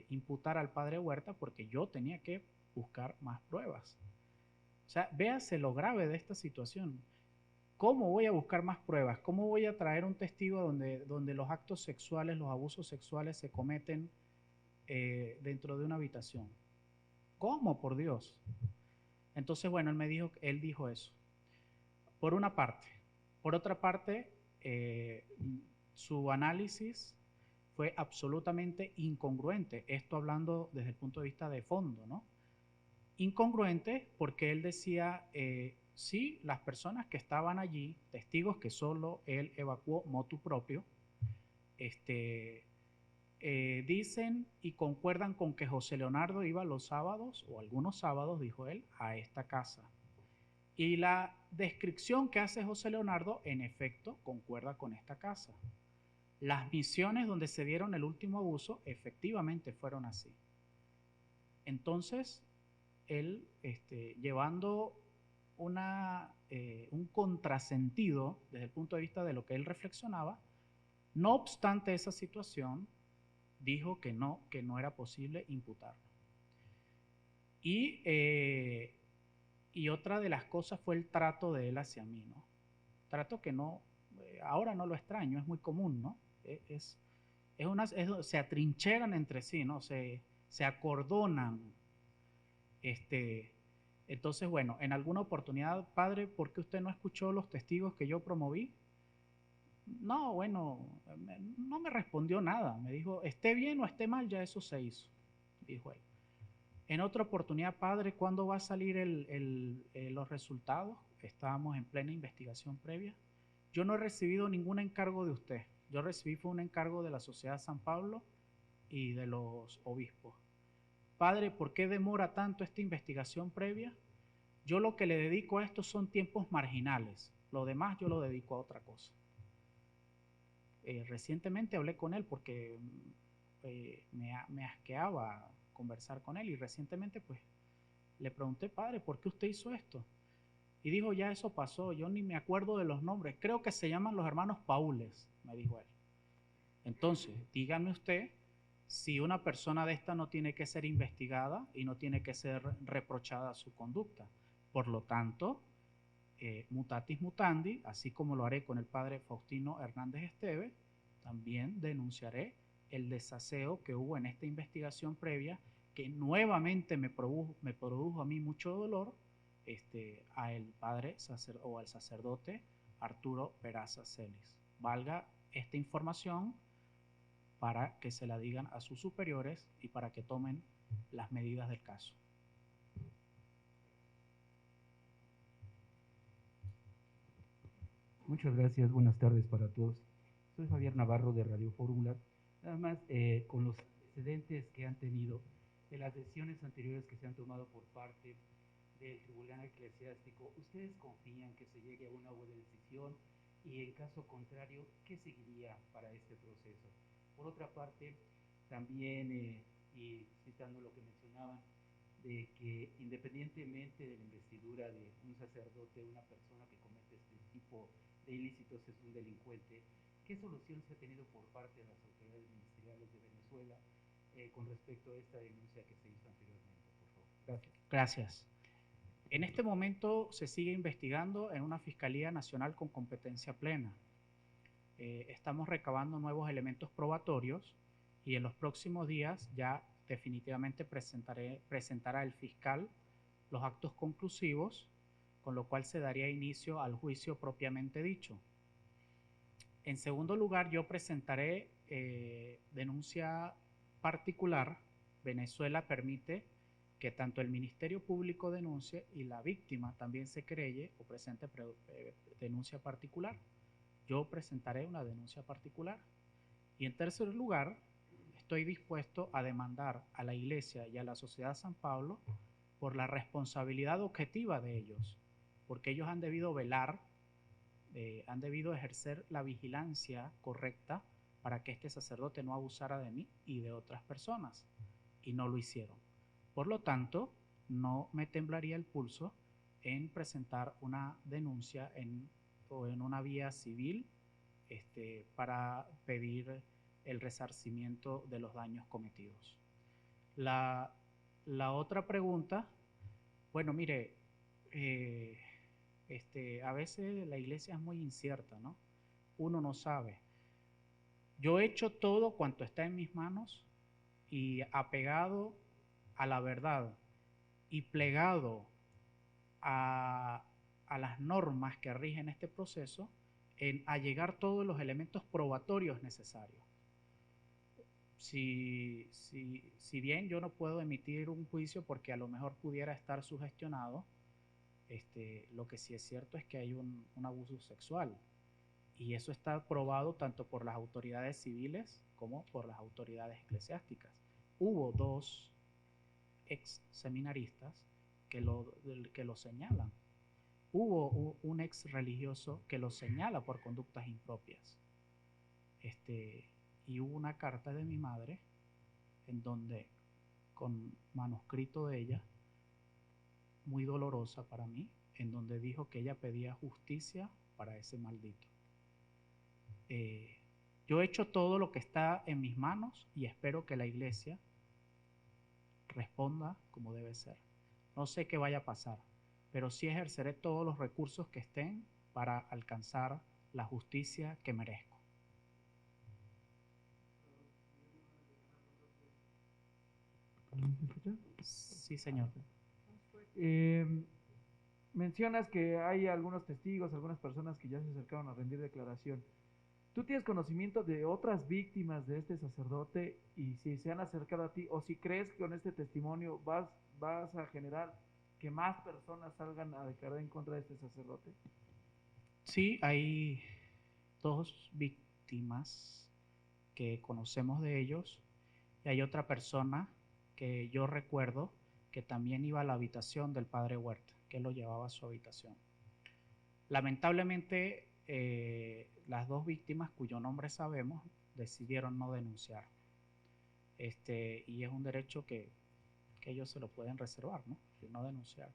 imputar al padre Huerta porque yo tenía que buscar más pruebas. O sea, véase lo grave de esta situación. ¿Cómo voy a buscar más pruebas? ¿Cómo voy a traer un testigo donde los actos sexuales, los abusos sexuales se cometen dentro de una habitación? ¿Cómo, por Dios? Entonces, bueno, él dijo eso. Por una parte. Por otra parte, su análisis fue absolutamente incongruente. Esto hablando desde el punto de vista de fondo, ¿no? Incongruente porque él decía, sí, las personas que estaban allí, testigos que solo él evacuó motu propio, dicen y concuerdan con que José Leonardo iba los sábados, o algunos sábados, dijo él, a esta casa. Y la descripción que hace José Leonardo, en efecto, concuerda con esta casa. Las misiones donde se dieron el último abuso, efectivamente fueron así. Entonces, él, llevando un contrasentido desde el punto de vista de lo que él reflexionaba, no obstante esa situación, dijo que no era posible imputarlo. Y otra de las cosas fue el trato de él hacia mí, ¿no? Trato que no, ahora no lo extraño, es muy común, ¿no? Se atrincheran entre sí, ¿no? Se acordonan. Entonces, bueno, en alguna oportunidad, padre, ¿por qué usted no escuchó los testigos que yo promoví? No, bueno, no me respondió nada. Me dijo, esté bien o esté mal, ya eso se hizo, dijo él. En otra oportunidad, padre, ¿cuándo va a salir los resultados? Estábamos en plena investigación previa. Yo no he recibido ningún encargo de usted. Yo recibí fue un encargo de la Sociedad San Pablo y de los obispos. Padre, ¿por qué demora tanto esta investigación previa? Yo lo que le dedico a esto son tiempos marginales. Lo demás yo lo dedico a otra cosa. Recientemente hablé con él porque me asqueaba conversar con él. Y recientemente pues le pregunté, padre, ¿por qué usted hizo esto? Y dijo, ya eso pasó, yo ni me acuerdo de los nombres, creo que se llaman los hermanos Paules, me dijo él. Entonces, dígame usted si una persona de esta no tiene que ser investigada y no tiene que ser reprochada su conducta. Por lo tanto, mutatis mutandi, así como lo haré con el padre Faustino Hernández Esteve, también denunciaré el desaseo que hubo en esta investigación previa, que nuevamente me produjo a mí mucho dolor, a el padre o al sacerdote Arturo Peraza Celis. Valga esta información para que se la digan a sus superiores y para que tomen las medidas del caso. Muchas gracias, buenas tardes para todos. Soy Javier Navarro de Radio Fórmula. Nada más con los antecedentes que han tenido de las decisiones anteriores que se han tomado por parte del Tribunal Eclesiástico, ¿ustedes confían que se llegue a una buena decisión? Y en caso contrario, ¿qué seguiría para este proceso? Por otra parte, también, y citando lo que mencionaban, de que independientemente de la investidura de un sacerdote, una persona que comete este tipo de ilícitos es un delincuente, ¿qué solución se ha tenido por parte de las autoridades ministeriales de Venezuela con respecto a esta denuncia que se hizo anteriormente? Por favor. Gracias. Gracias. En este momento se sigue investigando en una Fiscalía Nacional con competencia plena. Estamos recabando nuevos elementos probatorios y en los próximos días ya definitivamente presentará el fiscal los actos conclusivos, con lo cual se daría inicio al juicio propiamente dicho. En segundo lugar, yo presentaré denuncia particular. Venezuela permite que tanto el Ministerio Público denuncie y la víctima también se querelle o presente denuncia particular. Yo presentaré una denuncia particular. Y en tercer lugar, estoy dispuesto a demandar a la Iglesia y a la Sociedad San Pablo por la responsabilidad objetiva de ellos, porque ellos han debido velar, han debido ejercer la vigilancia correcta para que este sacerdote no abusara de mí y de otras personas, y no lo hicieron. Por lo tanto, no me temblaría el pulso en presentar una denuncia o en una vía civil para pedir el resarcimiento de los daños cometidos. La otra pregunta, bueno, mire, a veces la iglesia es muy incierta, ¿no? Uno no sabe. Yo he hecho todo cuanto está en mis manos y apegado a la verdad y plegado a las normas que rigen este proceso, en allegar todos los elementos probatorios necesarios. Si bien yo no puedo emitir un juicio porque a lo mejor pudiera estar sugestionado, lo que sí es cierto es que hay un abuso sexual, y eso está probado tanto por las autoridades civiles como por las autoridades eclesiásticas. Hubo 2 ex seminaristas que lo señalan. Hubo un ex religioso que lo señala por conductas impropias. Y hubo una carta de mi madre en donde, con manuscrito de ella, muy dolorosa para mí, en donde dijo que ella pedía justicia para ese maldito. Yo he hecho todo lo que está en mis manos y espero que la iglesia responda como debe ser. No sé qué vaya a pasar, pero sí ejerceré todos los recursos que estén para alcanzar la justicia que merezco. ¿Se escucha? Sí, señor. Mencionas que hay algunos testigos, algunas personas que ya se acercaron a rendir declaración. ¿Tú tienes conocimiento de otras víctimas de este sacerdote y si se han acercado a ti o si crees que con este testimonio vas a generar que más personas salgan a declarar en contra de este sacerdote? Sí, hay 2 víctimas que conocemos de ellos y hay otra persona que yo recuerdo que también iba a la habitación del padre Huerta, que lo llevaba a su habitación. Lamentablemente, las 2 víctimas, cuyo nombre sabemos, decidieron no denunciar. Y es un derecho que que ellos se lo pueden reservar, ¿no? De no denunciar.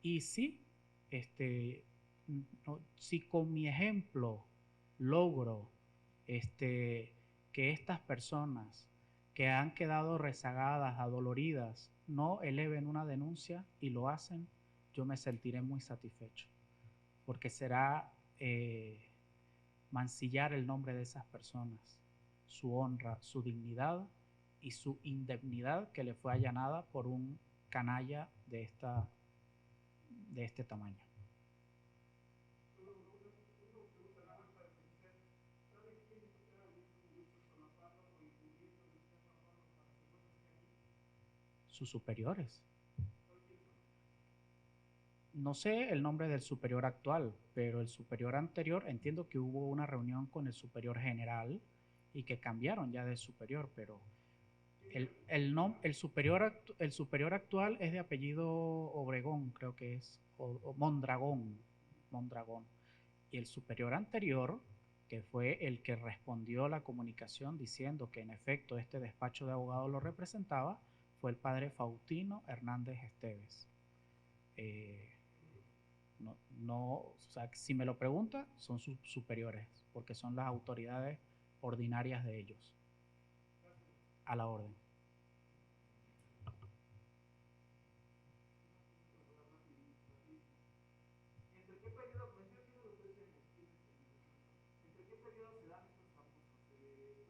Y sí, si con mi ejemplo logro que estas personas que han quedado rezagadas, adoloridas, no eleven una denuncia y lo hacen, yo me sentiré muy satisfecho, porque será mancillar el nombre de esas personas, su honra, su dignidad y su indemnidad que le fue allanada por un canalla de este tamaño. Sus superiores. No sé el nombre del superior actual, pero el superior anterior, entiendo que hubo una reunión con el superior general y que cambiaron ya de superior, pero el superior actual es de apellido Obregón, creo que es, o Mondragón. Y el superior anterior, que fue el que respondió a la comunicación diciendo que en efecto este despacho de abogados lo representaba, fue el padre Faustino Hernández Esteves. O sea, si me lo pregunta, son sus superiores, porque son las autoridades ordinarias de ellos. A la orden. ¿Entre qué periodo, mencioné los 13 años, entre qué periodo se dan estos famosos?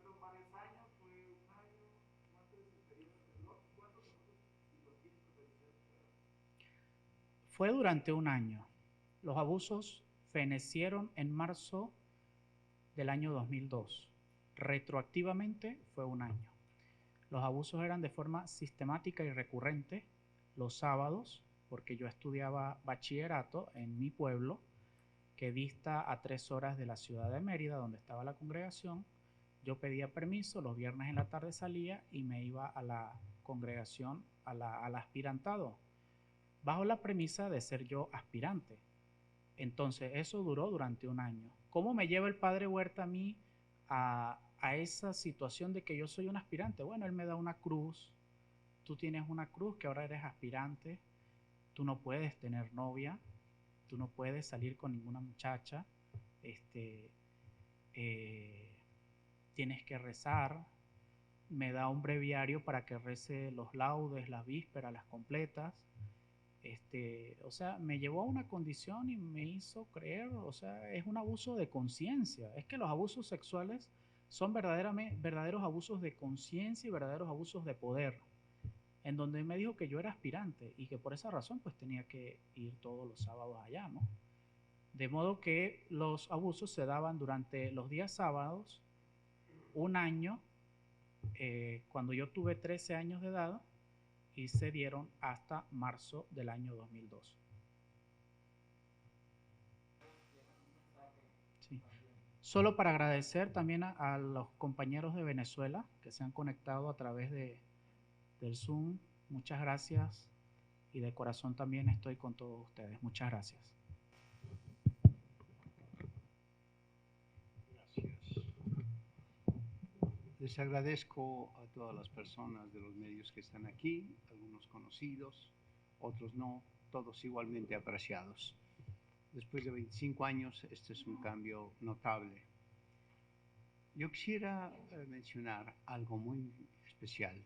¿Fueron varios años? ¿Fue un año? ¿Cuánto es el periodo de reloj? ¿Cuántos famosos, si los tienes que revisar? Fue durante un año. Los abusos fenecieron en marzo del año 2002. Retroactivamente fue un año. Los abusos eran de forma sistemática y recurrente los sábados, porque yo estudiaba bachillerato en mi pueblo, que dista a 3 horas de la ciudad de Mérida, donde estaba la congregación. Yo pedía permiso, los viernes en la tarde salía y me iba a la congregación, al aspirantado, bajo la premisa de ser yo aspirante. Entonces, eso duró durante un año. ¿Cómo me lleva el padre Huerta a mí a esa situación de que yo soy un aspirante? Bueno, él me da una cruz. Tú tienes una cruz que ahora eres aspirante. Tú no puedes tener novia. Tú no puedes salir con ninguna muchacha. Tienes que rezar. Me da un breviario para que rece los laudes, las vísperas, las completas. O sea, me llevó a una condición y me hizo creer, o sea, es un abuso de conciencia. Es que los abusos sexuales son verdaderos abusos de conciencia y verdaderos abusos de poder, en donde me dijo que yo era aspirante y que por esa razón pues tenía que ir todos los sábados allá, ¿no? De modo que los abusos se daban durante los días sábados, un año, cuando yo tuve 13 años de edad, y se dieron hasta marzo del año 2002. Sí. Solo para agradecer también a los compañeros de Venezuela que se han conectado a través del Zoom. Muchas gracias y de corazón también estoy con todos ustedes. Muchas gracias. Les agradezco a todas las personas de los medios que están aquí, algunos conocidos, otros no, todos igualmente apreciados. Después de 25 años, este es un cambio notable. Yo quisiera mencionar algo muy especial,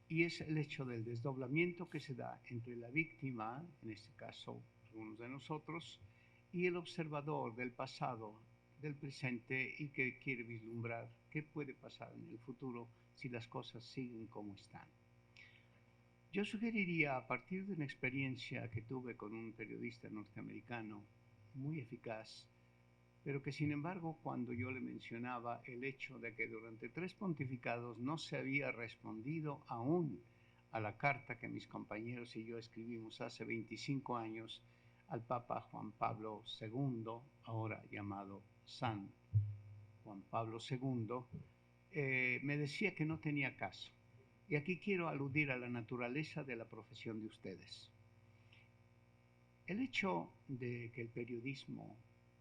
y es el hecho del desdoblamiento que se da entre la víctima, en este caso algunos de nosotros, y el observador del pasado, del presente, y que quiere vislumbrar qué puede pasar en el futuro si las cosas siguen como están. Yo sugeriría, a partir de una experiencia que tuve con un periodista norteamericano muy eficaz, pero que sin embargo cuando yo le mencionaba el hecho de que durante 3 pontificados no se había respondido aún a la carta que mis compañeros y yo escribimos hace 25 años al Papa Juan Pablo II, ahora llamado San Juan Pablo II, me decía que no tenía caso. Y aquí quiero aludir a la naturaleza de la profesión de ustedes. El hecho de que el periodismo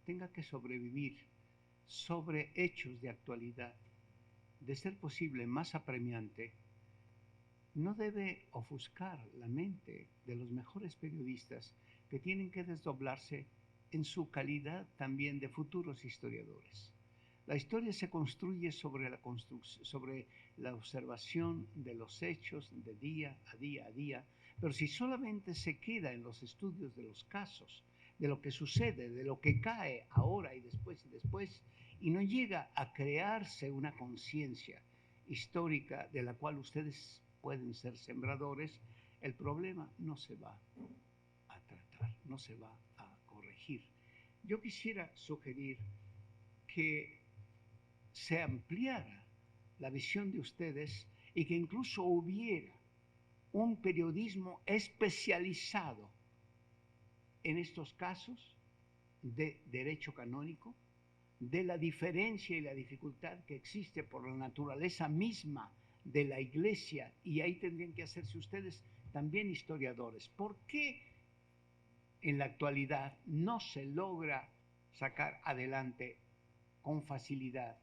tenga que sobrevivir sobre hechos de actualidad, de ser posible más apremiante, no debe ofuscar la mente de los mejores periodistas que tienen que desdoblarse en su calidad también de futuros historiadores. La historia se construye sobre la observación de los hechos de día a día a día, pero si solamente se queda en los estudios de los casos, de lo que sucede, de lo que cae ahora y después, y no llega a crearse una conciencia histórica de la cual ustedes pueden ser sembradores, el problema no se va a tratar, no se va a corregir. Yo quisiera sugerir que se ampliara la visión de ustedes y que incluso hubiera un periodismo especializado en estos casos de derecho canónico, de la diferencia y la dificultad que existe por la naturaleza misma de la Iglesia, y ahí tendrían que hacerse ustedes también historiadores. ¿Por qué en la actualidad no se logra sacar adelante con facilidad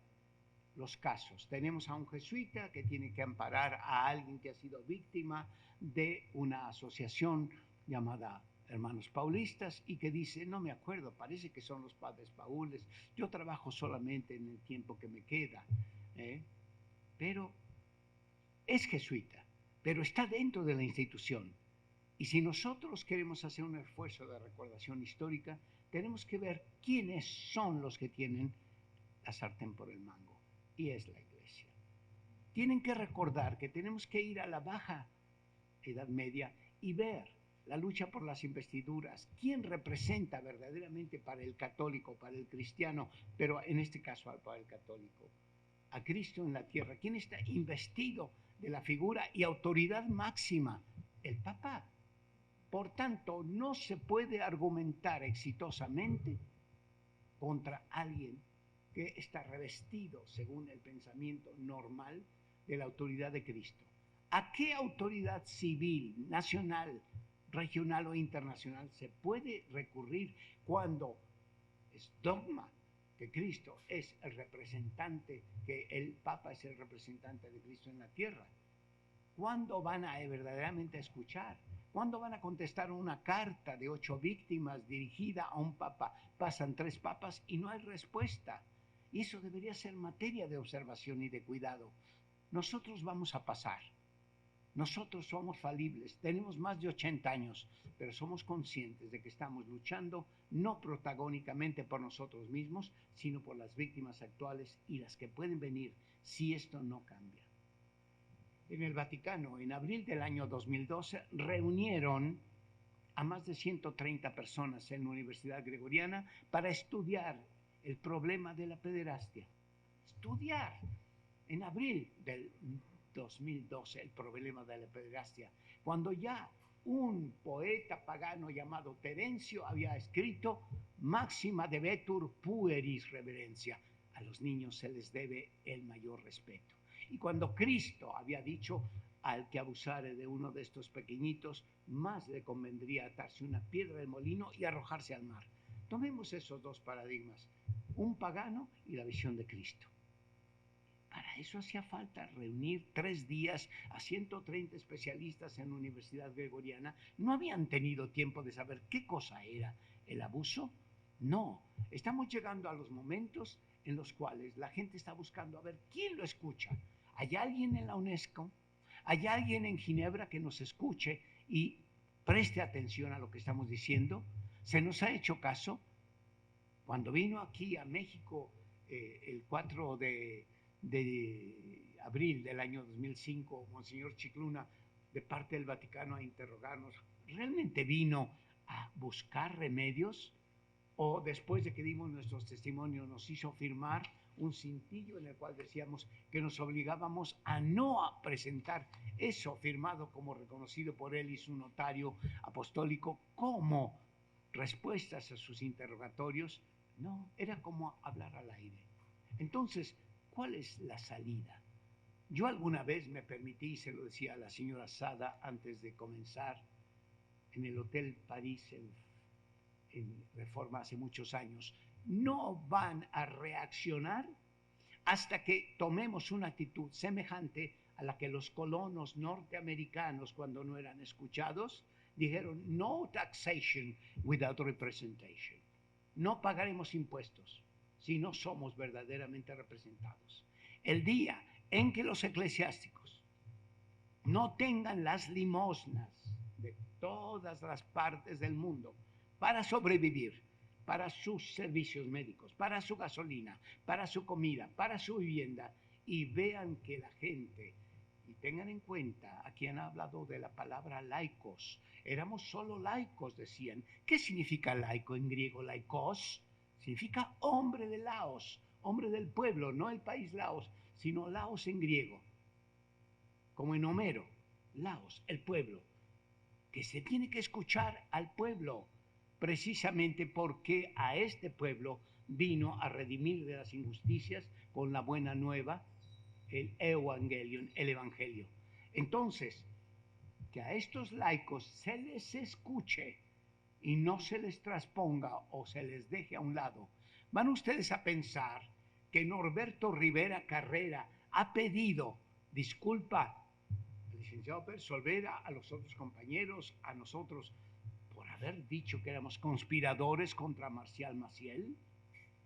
los casos? Tenemos a un jesuita que tiene que amparar a alguien que ha sido víctima de una asociación llamada Hermanos Paulistas y que dice, no me acuerdo, parece que son los padres paules, yo trabajo solamente en el tiempo que me queda, pero es jesuita, pero está dentro de la institución. Y si nosotros queremos hacer un esfuerzo de recordación histórica, tenemos que ver quiénes son los que tienen la sartén por el mango, y es la Iglesia. Tienen que recordar que tenemos que ir a la baja Edad Media y ver la lucha por las investiduras, quién representa verdaderamente para el católico, para el cristiano, pero en este caso para el católico, a Cristo en la tierra, quién está investido de la figura y autoridad máxima, el Papa. Por tanto, no se puede argumentar exitosamente contra alguien que está revestido, según el pensamiento normal, de la autoridad de Cristo. ¿A qué autoridad civil, nacional, regional o internacional se puede recurrir cuando es dogma que Cristo es el representante, que el Papa es el representante de Cristo en la tierra? ¿Cuándo van a verdaderamente escuchar? ¿Cuándo van a contestar una carta de 8 víctimas dirigida a un papa? Pasan 3 papas y no hay respuesta. Y eso debería ser materia de observación y de cuidado. Nosotros vamos a pasar. Nosotros somos falibles, tenemos más de 80 años, pero somos conscientes de que estamos luchando no protagónicamente por nosotros mismos, sino por las víctimas actuales y las que pueden venir si esto no cambia. En el Vaticano, en abril del año 2012, reunieron a más de 130 personas en la Universidad Gregoriana para estudiar el problema de la pederastia. Estudiar en abril del 2012 el problema de la pederastia, cuando ya un poeta pagano llamado Terencio había escrito Máxima debetur pueris reverencia, a los niños se les debe el mayor respeto. Y cuando Cristo había dicho al que abusare de uno de estos pequeñitos, más le convendría atarse una piedra del molino y arrojarse al mar. Tomemos esos dos paradigmas, un pagano y la visión de Cristo. Para eso hacía falta reunir 3 días a 130 especialistas en la Universidad Gregoriana. ¿No habían tenido tiempo de saber qué cosa era el abuso? No, estamos llegando a los momentos en los cuales la gente está buscando a ver quién lo escucha. ¿Hay alguien en la UNESCO? ¿Hay alguien en Ginebra que nos escuche y preste atención a lo que estamos diciendo? ¿Se nos ha hecho caso? Cuando vino aquí a México el 4 de abril del año 2005, Monseñor Chicluna, de parte del Vaticano, a interrogarnos, ¿realmente vino a buscar remedios? ¿O después de que dimos nuestros testimonios nos hizo firmar un cintillo en el cual decíamos que nos obligábamos a no presentar eso firmado como reconocido por él y su notario apostólico como respuestas a sus interrogatorios? No, era como hablar al aire. Entonces, ¿cuál es la salida? Yo alguna vez me permití, se lo decía a la señora Sada antes de comenzar, en el Hotel París en Reforma hace muchos años, no van a reaccionar hasta que tomemos una actitud semejante a la que los colonos norteamericanos, cuando no eran escuchados, dijeron: no taxation without representation. No pagaremos impuestos si no somos verdaderamente representados. El día en que los eclesiásticos no tengan las limosnas de todas las partes del mundo para sobrevivir, para sus servicios médicos, para su gasolina, para su comida, para su vivienda, y vean que la gente, y tengan en cuenta, aquí han hablado de la palabra laicos, éramos solo laicos, decían. ¿Qué significa laico en griego? Laikos significa hombre de Laos, hombre del pueblo, no el país Laos, sino Laos en griego, como en Homero, Laos, el pueblo, que se tiene que escuchar al pueblo, precisamente porque a este pueblo vino a redimir de las injusticias con la buena nueva, el Evangelion, el Evangelio. Entonces, que a estos laicos se les escuche y no se les trasponga o se les deje a un lado. Van ustedes a pensar que Norberto Rivera Carrera ha pedido disculpa al licenciado Pérez Solvera, a los otros compañeros, a nosotros, por haber dicho que éramos conspiradores contra Marcial Maciel.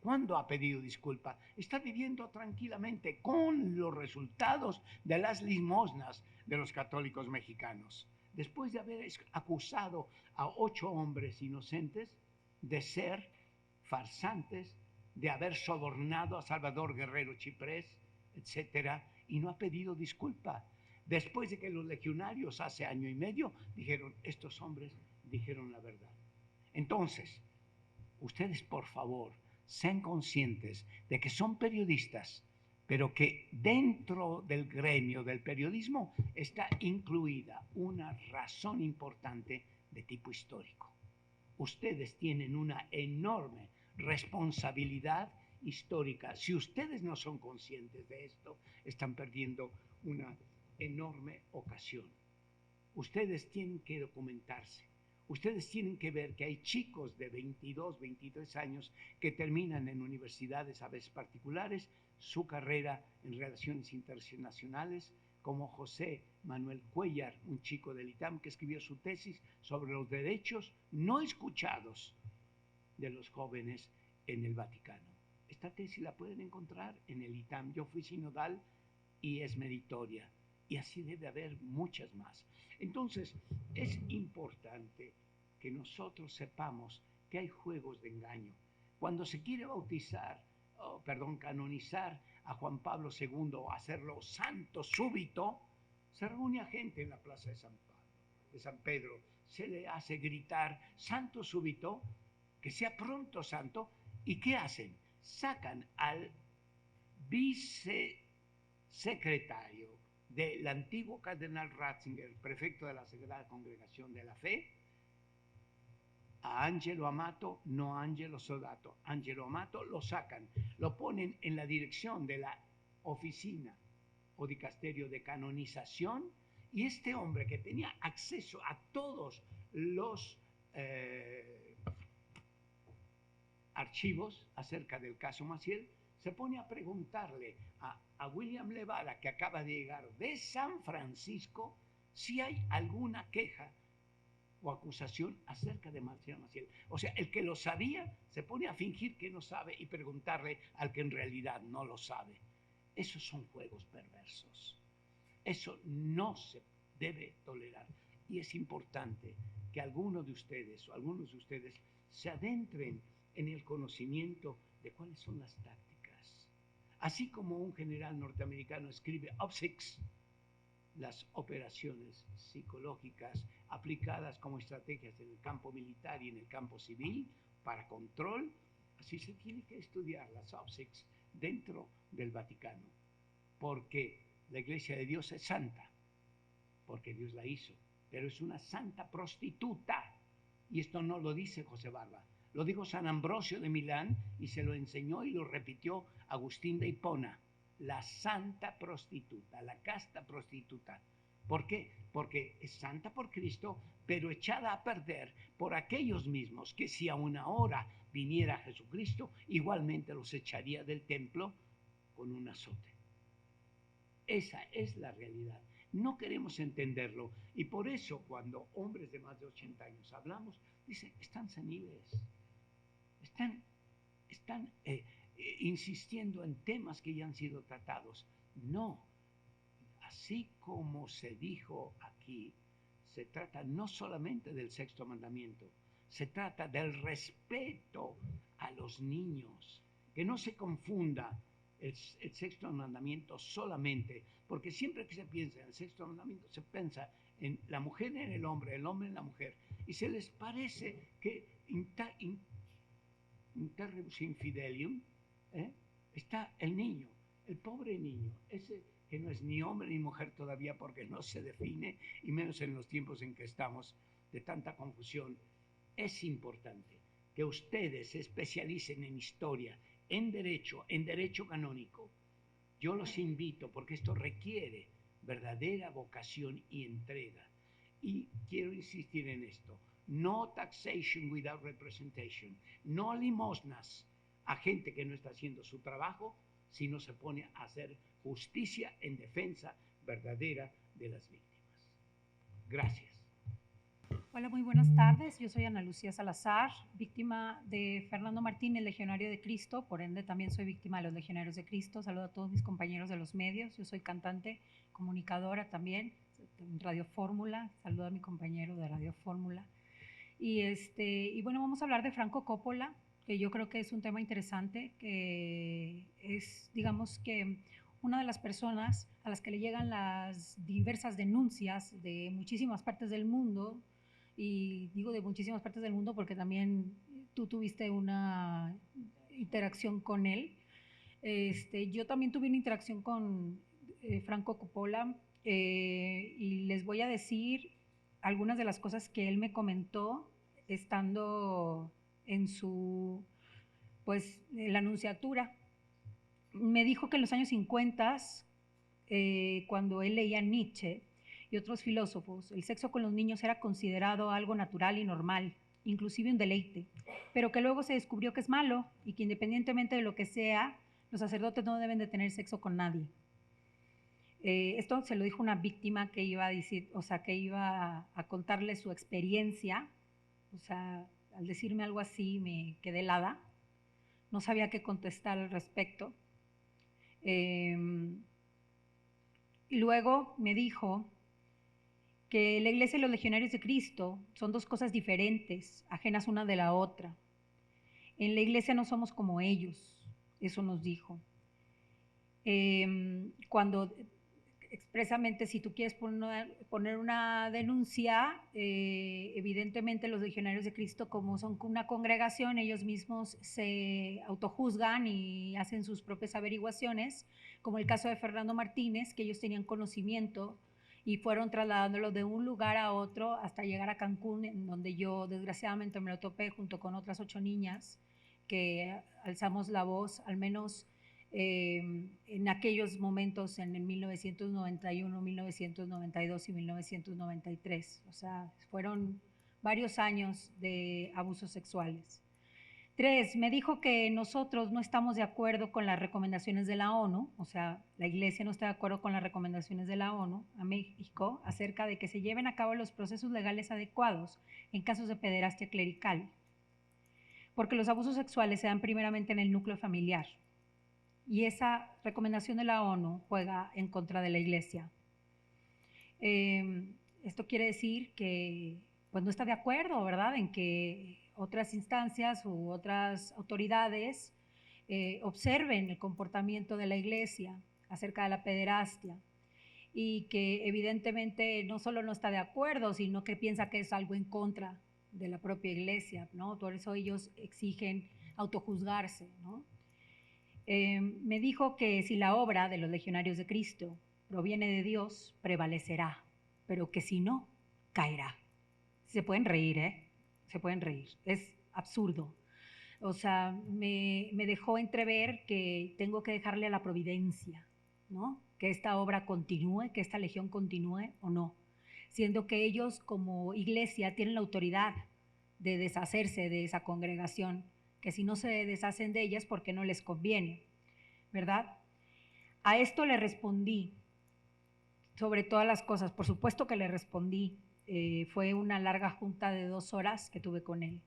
¿Cuándo ha pedido disculpa? Está viviendo tranquilamente con los resultados de las limosnas de los católicos mexicanos. Después de haber acusado a 8 hombres inocentes de ser farsantes, de haber sobornado a Salvador Guerrero Chiprés, etcétera, y no ha pedido disculpa. Después de que los legionarios hace año y medio dijeron: estos hombres dijeron la verdad. Entonces, ustedes, por favor, sean conscientes de que son periodistas, pero que dentro del gremio del periodismo está incluida una razón importante de tipo histórico. Ustedes tienen una enorme responsabilidad histórica. Si ustedes no son conscientes de esto, están perdiendo una enorme ocasión. Ustedes tienen que documentarse. Ustedes tienen que ver que hay chicos de 22, 23 años que terminan en universidades, a veces particulares, su carrera en relaciones internacionales, como José Manuel Cuellar, un chico del ITAM que escribió su tesis sobre los derechos no escuchados de los jóvenes en el Vaticano. Esta tesis la pueden encontrar en el ITAM. Yo fui sinodal y es meritoria. Y así debe haber muchas más. Entonces, es importante que nosotros sepamos que hay juegos de engaño. Cuando se quiere canonizar a Juan Pablo II o hacerlo santo súbito, se reúne a gente en la plaza de San Pedro, se le hace gritar santo súbito, que sea pronto santo, ¿y qué hacen? Sacan al vicesecretario del antiguo cardenal Ratzinger, prefecto de la Sagrada Congregación de la Fe, a Angelo Amato, no a Angelo Sodato. Angelo Amato lo sacan, lo ponen en la dirección de la oficina o dicasterio de canonización, y este hombre que tenía acceso a todos los archivos acerca del caso Maciel, se pone a preguntarle a William Levada, que acaba de llegar de San Francisco, si hay alguna queja o acusación acerca de Marcial Maciel. O sea, el que lo sabía se pone a fingir que no sabe y preguntarle al que en realidad no lo sabe. Esos son juegos perversos. Eso no se debe tolerar. Y es importante que algunos de ustedes se adentren en el conocimiento de cuáles son las tácticas. Así como un general norteamericano escribe OPSICS, las operaciones psicológicas aplicadas como estrategias en el campo militar y en el campo civil para control, así se tiene que estudiar las OPSICS dentro del Vaticano, porque la Iglesia de Dios es santa, porque Dios la hizo, pero es una santa prostituta, y esto no lo dice José Barba, lo dijo San Ambrosio de Milán y se lo enseñó y lo repitió Agustín de Hipona. La santa prostituta, la casta prostituta. ¿Por qué? Porque es santa por Cristo, pero echada a perder por aquellos mismos que si aún ahora viniera Jesucristo, igualmente los echaría del templo con un azote. esa es la realidad. No queremos entenderlo y por eso cuando hombres de más de 80 años hablamos, dicen, están seniles, están insistiendo en temas que ya han sido tratados. No, así como se dijo aquí, se trata no solamente del sexto mandamiento, se trata del respeto a los niños, que no se confunda el sexto mandamiento solamente, porque siempre que se piensa en el sexto mandamiento se piensa en la mujer en el hombre en la mujer, y se les parece que inter rebus infidelium está el niño, el pobre niño, ese que no es ni hombre ni mujer todavía porque no se define, y menos en los tiempos en que estamos de tanta confusión. Es importante que ustedes se especialicen en historia, en derecho canónico. Yo los invito porque esto requiere verdadera vocación y entrega. Y quiero insistir en esto. No taxation without representation. No limosnas a gente que no está haciendo su trabajo, sino se pone a hacer justicia en defensa verdadera de las víctimas. Gracias. Hola, muy buenas tardes. Yo soy Ana Lucía Salazar, víctima de Fernando Martínez, legionario de Cristo, por ende también soy víctima de los legionarios de Cristo. Saludo a todos mis compañeros de los medios. Yo soy cantante, comunicadora también, en Radio Fórmula. Saludo a mi compañero de Radio Fórmula. Y bueno, vamos a hablar de Franco Coppola, que yo creo que es un tema interesante, que es, digamos que, una de las personas a las que le llegan las diversas denuncias de muchísimas partes del mundo, y digo de muchísimas partes del mundo porque también tú tuviste una interacción con él. Yo también tuve una interacción con Franco Coppola y les voy a decir algunas de las cosas que él me comentó estando en su, pues, en la nunciatura. Me dijo que en los años 50, cuando él leía Nietzsche y otros filósofos, el sexo con los niños era considerado algo natural y normal, inclusive un deleite, pero que luego se descubrió que es malo y que independientemente de lo que sea, los sacerdotes no deben de tener sexo con nadie. Esto se lo dijo una víctima que iba a decir, o sea, que iba a contarle su experiencia. O sea, al decirme algo así me quedé helada, no sabía qué contestar al respecto. Y luego me dijo que la Iglesia y los Legionarios de Cristo son dos cosas diferentes, ajenas una de la otra. En la Iglesia no somos como ellos, eso nos dijo. Cuando expresamente, si tú quieres poner una denuncia, evidentemente los Legionarios de Cristo, como son una congregación, ellos mismos se autojuzgan y hacen sus propias averiguaciones, como el caso de Fernando Martínez, que ellos tenían conocimiento y fueron trasladándolo de un lugar a otro hasta llegar a Cancún, en donde yo desgraciadamente me lo topé junto con otras 8 niñas que alzamos la voz, al menos en aquellos momentos, en el 1991, 1992 y 1993. O sea, fueron varios años de abusos sexuales. 3, me dijo que nosotros no estamos de acuerdo con las recomendaciones de la ONU, o sea, la Iglesia no está de acuerdo con las recomendaciones de la ONU a México acerca de que se lleven a cabo los procesos legales adecuados en casos de pederastia clerical, porque los abusos sexuales se dan primeramente en el núcleo familiar. Y esa recomendación de la ONU juega en contra de la Iglesia. Esto quiere decir que pues, no está de acuerdo, ¿verdad?, en que otras instancias u otras autoridades observen el comportamiento de la Iglesia acerca de la pederastia, y que evidentemente no solo no está de acuerdo, sino que piensa que es algo en contra de la propia Iglesia, ¿no? Por eso ellos exigen autojuzgarse, ¿no? Me dijo que si la obra de los Legionarios de Cristo proviene de Dios, prevalecerá, pero que si no, caerá. Se pueden reír, ¿eh? Se pueden reír. Es absurdo. O sea, me dejó entrever que tengo que dejarle a la providencia, ¿no? Que esta obra continúe, que esta legión continúe o no, siendo que ellos como iglesia tienen la autoridad de deshacerse de esa congregación, que si no se deshacen de ellas porque no les conviene, ¿verdad? A esto le respondí sobre todas las cosas. Por supuesto que le respondí. Fue una larga junta de 2 horas que tuve con él.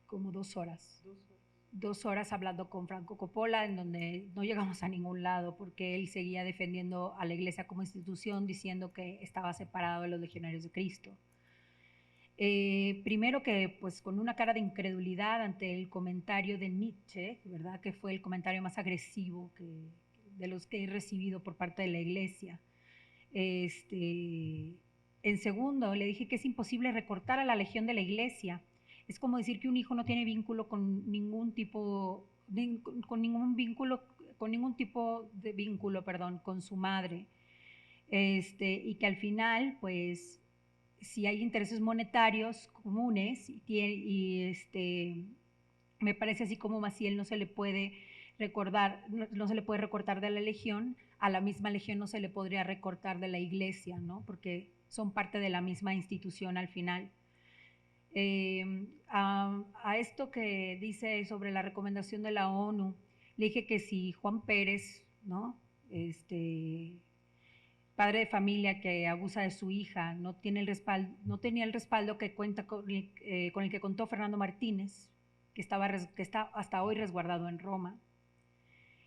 Como 2 horas. 2 horas hablando con Franco Coppola, en donde no llegamos a ningún lado, porque él seguía defendiendo a la Iglesia como institución, diciendo que estaba separado de los legionarios de Cristo. Primero que pues con una cara de incredulidad ante el comentario de Nietzsche, ¿verdad? Que fue el comentario más agresivo de los que he recibido por parte de la Iglesia. En segundo, le dije que es imposible recortar a la legión de la Iglesia. Es como decir que un hijo no tiene vínculo con ningún tipo de vínculo, con su madre. Y que al final, pues, si hay intereses monetarios comunes me parece así como Maciel no se le puede recortar de la legión, a la misma legión no se le podría recortar de la Iglesia, ¿no? Porque son parte de la misma institución al final. A esto que dice sobre la recomendación de la ONU, le dije que si Juan Pérez, ¿no? Padre de familia que abusa de su hija, no tenía el respaldo que cuenta con el que contó Fernando Martínez, que está hasta hoy resguardado en Roma,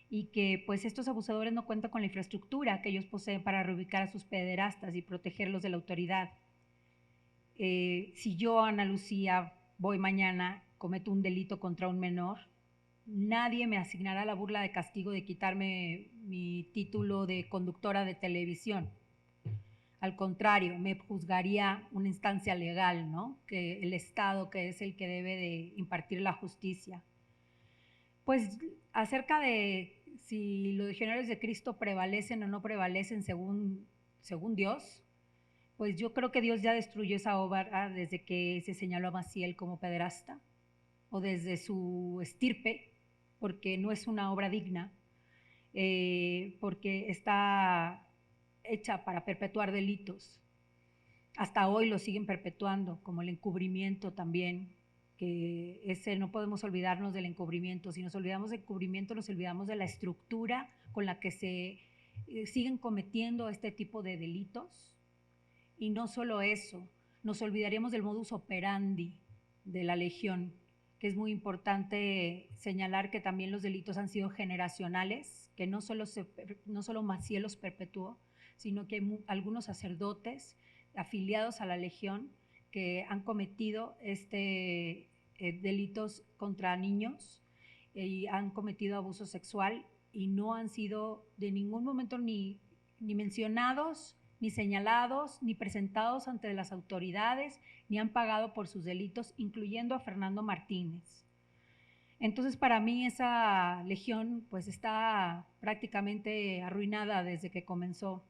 y que pues estos abusadores no cuentan con la infraestructura que ellos poseen para reubicar a sus pederastas y protegerlos de la autoridad. Si yo, Ana Lucía, voy mañana, cometo un delito contra un menor, nadie me asignará la burla de castigo de quitarme mi título de conductora de televisión. Al contrario, me juzgaría una instancia legal, ¿no? Que el Estado, que es el que debe de impartir la justicia. Pues acerca de si los legionarios de Cristo prevalecen o no prevalecen según Dios, pues yo creo que Dios ya destruyó esa obra desde que se señaló a Maciel como pederasta, o desde su estirpe, porque no es una obra digna, porque está hecha para perpetuar delitos. Hasta hoy lo siguen perpetuando, como el encubrimiento también, que no podemos olvidarnos del encubrimiento. Si nos olvidamos del encubrimiento, nos olvidamos de la estructura con la que se siguen cometiendo este tipo de delitos. Y no solo eso, nos olvidaríamos del modus operandi de la Legión, que es muy importante señalar que también los delitos han sido generacionales, que no solo Maciel los perpetuó, sino que hay algunos sacerdotes afiliados a la Legión que han cometido delitos contra niños y han cometido abuso sexual y no han sido de ningún momento ni mencionados, ni señalados, ni presentados ante las autoridades, ni han pagado por sus delitos, incluyendo a Fernando Martínez. Entonces, para mí esa legión pues está prácticamente arruinada desde que comenzó.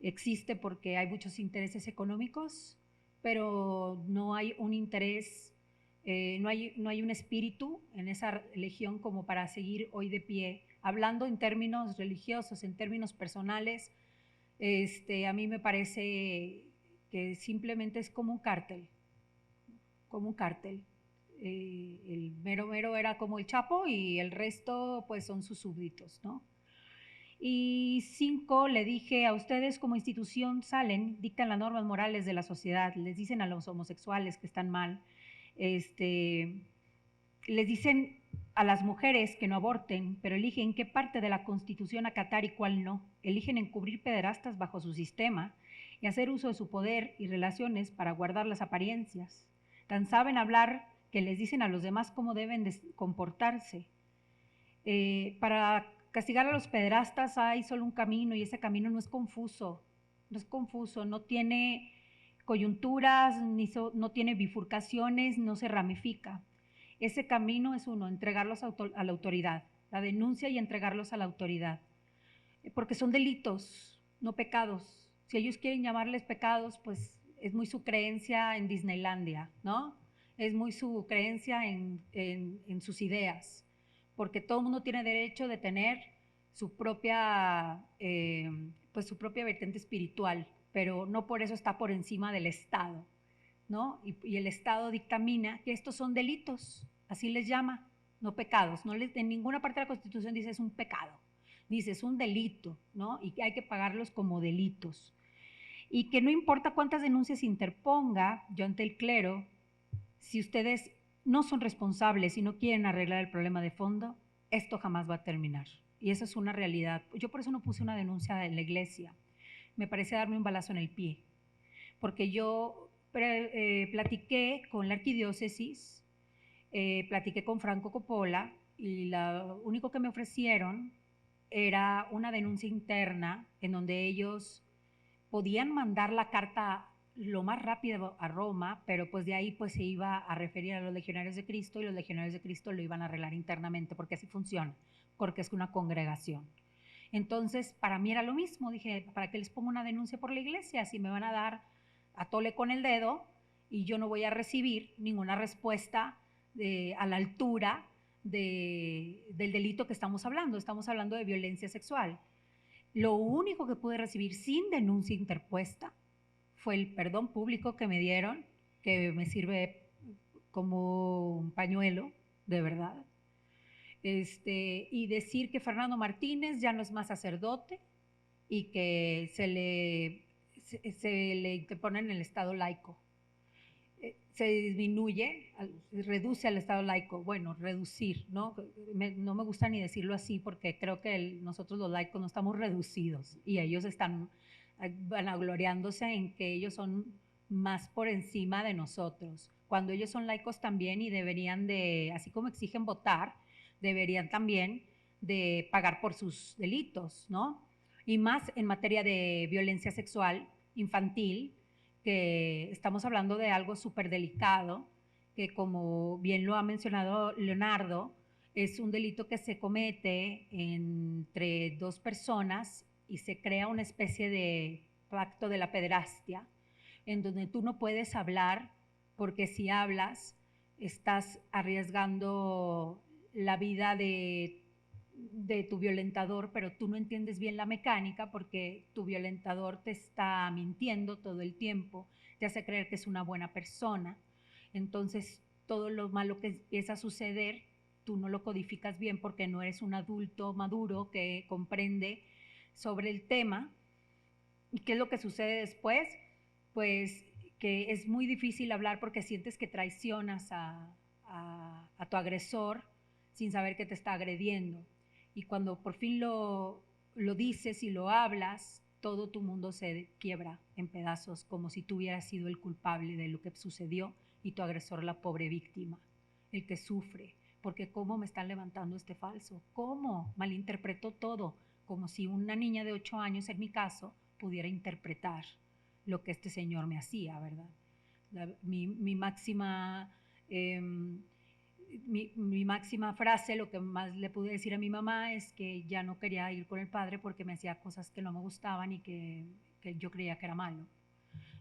Existe porque hay muchos intereses económicos, pero no hay un interés, no hay un espíritu en esa legión como para seguir hoy de pie. Hablando en términos religiosos, en términos personales, a mí me parece que simplemente es como un cártel, el mero era como el Chapo y el resto pues son sus súbditos, ¿no? Y 5, le dije a ustedes como institución salen, dictan las normas morales de la sociedad, les dicen a los homosexuales que están mal, les dicen a las mujeres que no aborten, pero eligen qué parte de la Constitución acatar y cuál no. Eligen encubrir pederastas bajo su sistema y hacer uso de su poder y relaciones para guardar las apariencias. Tan saben hablar que les dicen a los demás cómo deben de comportarse. Para castigar a los pederastas hay solo un camino y ese camino no es confuso, no tiene coyunturas, no tiene bifurcaciones, no se ramifica. Ese camino es uno, entregarlos a la autoridad, la denuncia y entregarlos a la autoridad, porque son delitos, no pecados. Si ellos quieren llamarles pecados, pues es muy su creencia en Disneylandia, ¿no? Es muy su creencia en sus ideas, porque todo el mundo tiene derecho de tener su propia vertiente espiritual, pero no por eso está por encima del Estado, ¿no? Y el Estado dictamina que estos son delitos, así les llama, no pecados. En ninguna parte de la Constitución dice es un pecado. dice, es un delito, ¿no? Y que hay que pagarlos como delitos. Y que no importa cuántas denuncias interponga yo ante el clero, si ustedes no son responsables y no quieren arreglar el problema de fondo, esto jamás va a terminar. Y eso es una realidad. Yo por eso no puse una denuncia en la iglesia. Me parece darme un balazo en el pie. Porque yo platiqué con la arquidiócesis, platiqué con Franco Coppola y lo único que me ofrecieron era una denuncia interna en donde ellos podían mandar la carta lo más rápido a Roma, pero pues de ahí pues se iba a referir a los legionarios de Cristo y los legionarios de Cristo lo iban a arreglar internamente, porque así funciona, porque es una congregación. Entonces, para mí era lo mismo, dije, ¿para qué les pongo una denuncia por la iglesia? Si me van a dar a tole con el dedo y yo no voy a recibir ninguna respuesta a la altura del delito que estamos hablando de violencia sexual. Lo único que pude recibir sin denuncia interpuesta fue el perdón público que me dieron, que me sirve como un pañuelo, de verdad. Y decir que Fernando Martínez ya no es más sacerdote y que se le interpone en el estado laico. Se disminuye, reduce al estado laico. Bueno, reducir, ¿no? No me gusta ni decirlo así porque creo que nosotros los laicos no estamos reducidos y ellos están vanagloriándose en que ellos son más por encima de nosotros, cuando ellos son laicos también y deberían de, así como exigen votar, deberían también de pagar por sus delitos, ¿no? Y más en materia de violencia sexual infantil, que estamos hablando de algo súper delicado, que como bien lo ha mencionado Leonardo, es un delito que se comete entre dos personas y se crea una especie de pacto de la pederastia, en donde tú no puedes hablar, porque si hablas estás arriesgando la vida de tu violentador, pero tú no entiendes bien la mecánica porque tu violentador te está mintiendo todo el tiempo, te hace creer que es una buena persona. Entonces, todo lo malo que empieza a suceder, tú no lo codificas bien porque no eres un adulto maduro que comprende sobre el tema. ¿Y qué es lo que sucede después? Pues que es muy difícil hablar porque sientes que traicionas a tu agresor sin saber que te está agrediendo. Y cuando por fin lo dices y lo hablas, todo tu mundo se quiebra en pedazos, como si tú hubieras sido el culpable de lo que sucedió y tu agresor la pobre víctima, el que sufre. Porque ¿cómo me están levantando este falso? ¿Cómo? Malinterpretó todo, como si una niña de 8 años, en mi caso, pudiera interpretar lo que este señor me hacía, ¿verdad? Mi máxima frase, lo que más le pude decir a mi mamá es que ya no quería ir con el padre porque me hacía cosas que no me gustaban y que yo creía que era malo.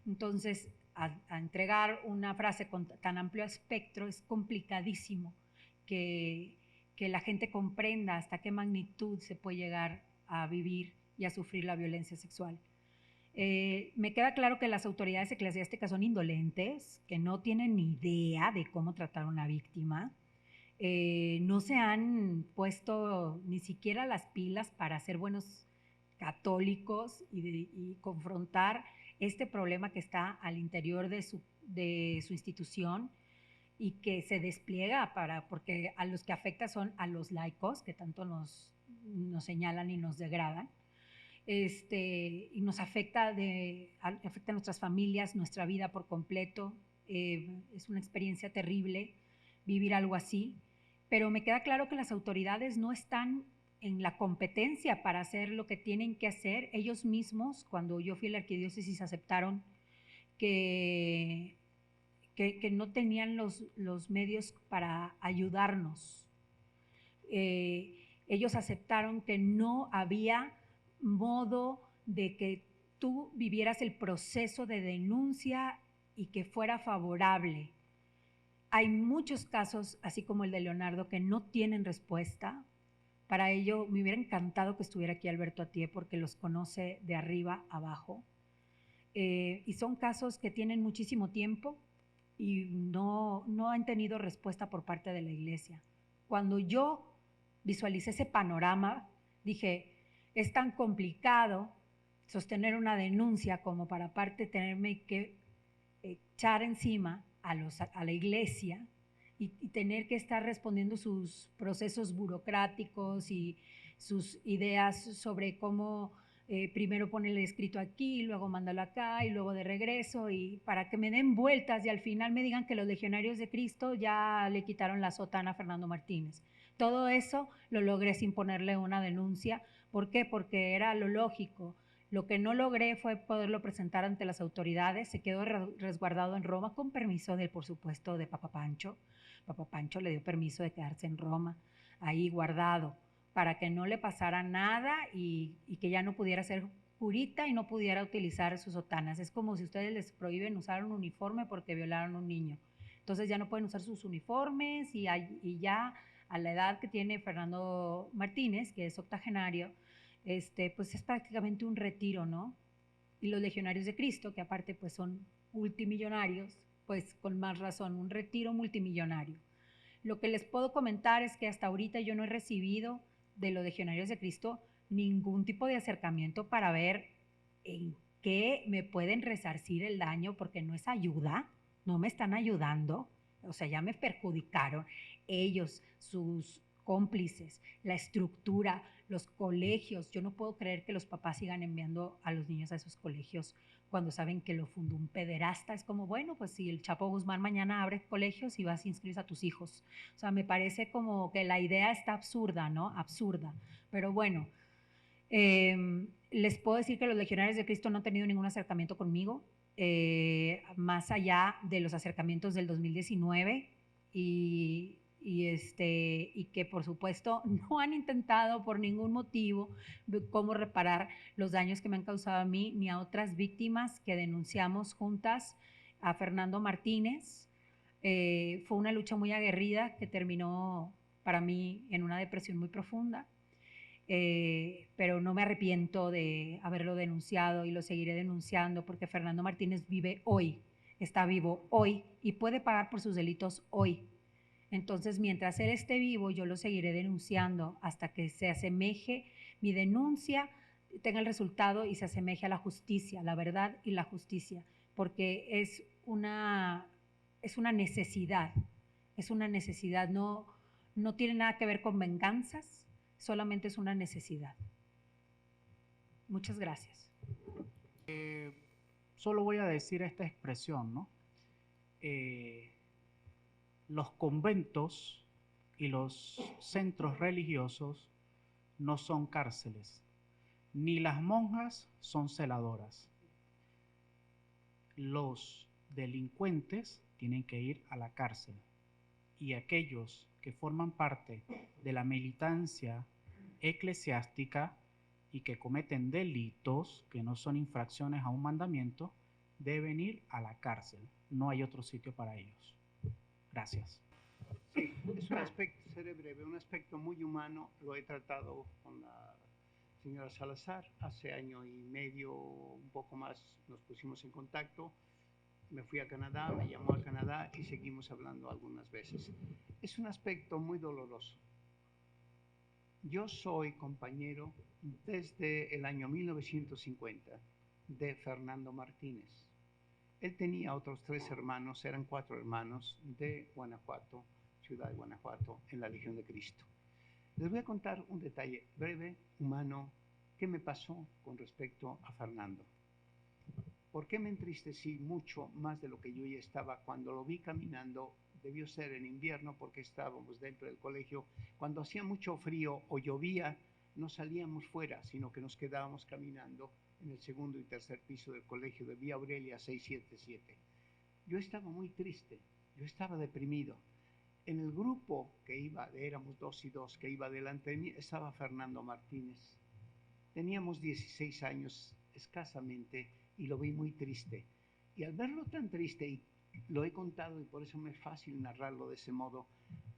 Entonces, a entregar una frase con tan amplio espectro es complicadísimo que la gente comprenda hasta qué magnitud se puede llegar a vivir y a sufrir la violencia sexual. Me queda claro que las autoridades eclesiásticas son indolentes, que no tienen ni idea de cómo tratar a una víctima. No se han puesto ni siquiera las pilas para ser buenos católicos y confrontar este problema que está al interior de su institución y que se despliega porque a los que afecta son a los laicos, que tanto nos señalan y nos degradan. Y nos afecta a nuestras familias, nuestra vida por completo. Es una experiencia terrible vivir algo así, pero me queda claro que las autoridades no están en la competencia para hacer lo que tienen que hacer. Ellos mismos, cuando yo fui a la arquidiócesis, aceptaron que no tenían los medios para ayudarnos. Ellos aceptaron que no había modo de que tú vivieras el proceso de denuncia y que fuera favorable. Hay muchos casos, así como el de Leonardo, que no tienen respuesta. Para ello, me hubiera encantado que estuviera aquí Alberto Atié porque los conoce de arriba abajo. Y son casos que tienen muchísimo tiempo y no han tenido respuesta por parte de la iglesia. Cuando yo visualicé ese panorama, dije, es tan complicado sostener una denuncia como para aparte tenerme que echar encima a la iglesia y tener que estar respondiendo sus procesos burocráticos y sus ideas sobre cómo primero ponerle escrito aquí, luego mándalo acá y luego de regreso, y para que me den vueltas y al final me digan que los legionarios de Cristo ya le quitaron la sotana a Fernando Martínez. Todo eso lo logré sin ponerle una denuncia. ¿Por qué? Porque era lo lógico. Lo que no logré fue poderlo presentar ante las autoridades. Se quedó resguardado en Roma con permiso, por supuesto, de Papa Pancho. Papa Pancho le dio permiso de quedarse en Roma, ahí guardado, para que no le pasara nada y que ya no pudiera ser curita y no pudiera utilizar sus sotanas. Es como si ustedes les prohíben usar un uniforme porque violaron a un niño. Entonces ya no pueden usar sus uniformes y ya a la edad que tiene Fernando Martínez, que es octogenario, pues es prácticamente un retiro, ¿no? Y los legionarios de Cristo, que aparte pues son multimillonarios, pues con más razón, un retiro multimillonario. Lo que les puedo comentar es que hasta ahorita yo no he recibido de los legionarios de Cristo ningún tipo de acercamiento para ver en qué me pueden resarcir el daño, porque no es ayuda, no me están ayudando, o sea, ya me perjudicaron ellos, sus cómplices, la estructura, los colegios. Yo no puedo creer que los papás sigan enviando a los niños a esos colegios cuando saben que lo fundó un pederasta. Es como, bueno, pues si el Chapo Guzmán mañana abre colegios y vas a inscribir a tus hijos. O sea, me parece como que la idea está absurda, ¿no? Absurda. Pero bueno, les puedo decir que los legionarios de Cristo no han tenido ningún acercamiento conmigo, más allá de los acercamientos del 2019 y que por supuesto no han intentado por ningún motivo cómo reparar los daños que me han causado a mí ni a otras víctimas que denunciamos juntas a Fernando Martínez. Fue una lucha muy aguerrida que terminó para mí en una depresión muy profunda, pero no me arrepiento de haberlo denunciado y lo seguiré denunciando porque Fernando Martínez vive hoy, está vivo hoy y puede pagar por sus delitos hoy. Entonces, mientras él esté vivo, yo lo seguiré denunciando hasta que se asemeje mi denuncia, tenga el resultado y se asemeje a la justicia, la verdad y la justicia, porque es una necesidad, no tiene nada que ver con venganzas, solamente es una necesidad. Muchas gracias. Solo voy a decir esta expresión, ¿no? Los conventos y los centros religiosos no son cárceles, ni las monjas son celadoras. Los delincuentes tienen que ir a la cárcel y aquellos que forman parte de la militancia eclesiástica y que cometen delitos que no son infracciones a un mandamiento deben ir a la cárcel. No hay otro sitio para ellos. Gracias. Sí, es un aspecto, seré breve, un aspecto muy humano. Lo he tratado con la señora Salazar hace año y medio, un poco más, nos pusimos en contacto. Me fui a Canadá, me llamó a Canadá y seguimos hablando algunas veces. Es un aspecto muy doloroso. Yo soy compañero desde el año 1950 de Fernando Martínez. Él tenía otros 3 hermanos, eran 4 hermanos de Guanajuato, ciudad de Guanajuato, en la Legión de Cristo. Les voy a contar un detalle breve, humano, que me pasó con respecto a Fernando. ¿Por qué me entristecí mucho más de lo que yo ya estaba cuando lo vi caminando? Debió ser en invierno porque estábamos dentro del colegio. Cuando hacía mucho frío o llovía, no salíamos fuera, sino que nos quedábamos caminando en el segundo y tercer piso del colegio de Vía Aurelia 677. Yo estaba muy triste, yo estaba deprimido. En el grupo que iba, éramos 2 y 2, que iba delante de mí, estaba Fernando Martínez. Teníamos 16 años escasamente y lo vi muy triste. Y al verlo tan triste, y lo he contado y por eso me es fácil narrarlo de ese modo,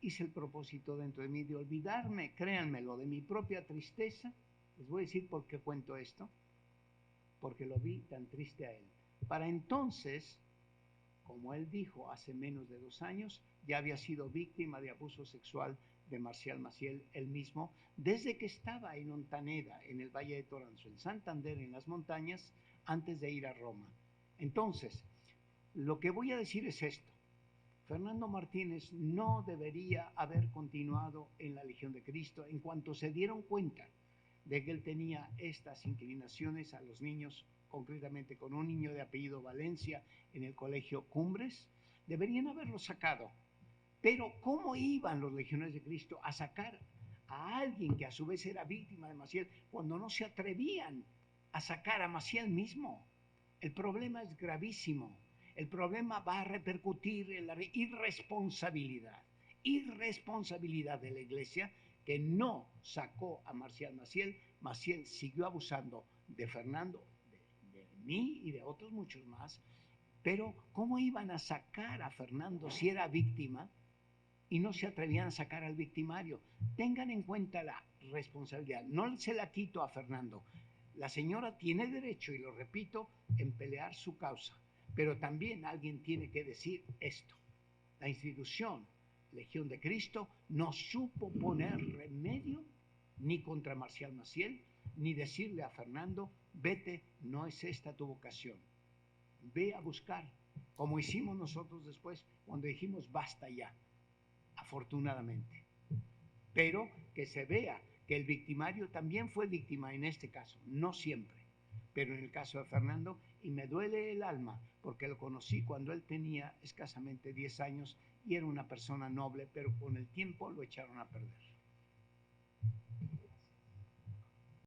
hice el propósito dentro de mí de olvidarme, créanmelo, de mi propia tristeza. Les voy a decir por qué cuento esto. Porque lo vi tan triste a él. Para entonces, como él dijo, hace menos de 2 años, ya había sido víctima de abuso sexual de Marcial Maciel, él mismo, desde que estaba en Ontaneda, en el Valle de Toranzo, en Santander, en las montañas, antes de ir a Roma. Entonces, lo que voy a decir es esto. Fernando Martínez no debería haber continuado en la Legión de Cristo en cuanto se dieron cuenta de que él tenía estas inclinaciones a los niños, concretamente con un niño de apellido Valencia en el colegio Cumbres, deberían haberlo sacado. Pero ¿cómo iban los legionarios de Cristo a sacar a alguien que a su vez era víctima de Maciel cuando no se atrevían a sacar a Maciel mismo? El problema es gravísimo. El problema va a repercutir en la irresponsabilidad de la Iglesia, que no sacó a Marcial Maciel. Maciel siguió abusando de Fernando, de mí y de otros muchos más. Pero ¿cómo iban a sacar a Fernando si era víctima y no se atrevían a sacar al victimario? Tengan en cuenta la responsabilidad. No se la quito a Fernando. La señora tiene derecho, y lo repito, en pelear su causa. Pero también alguien tiene que decir esto. La institución Legión de Cristo no supo poner remedio ni contra Marcial Maciel, ni decirle a Fernando, vete, no es esta tu vocación. Ve a buscar, como hicimos nosotros después, cuando dijimos basta ya, afortunadamente. Pero que se vea que el victimario también fue víctima en este caso, no siempre, pero en el caso de Fernando, y me duele el alma, porque lo conocí cuando él tenía escasamente 10 años y era una persona noble, pero con el tiempo lo echaron a perder.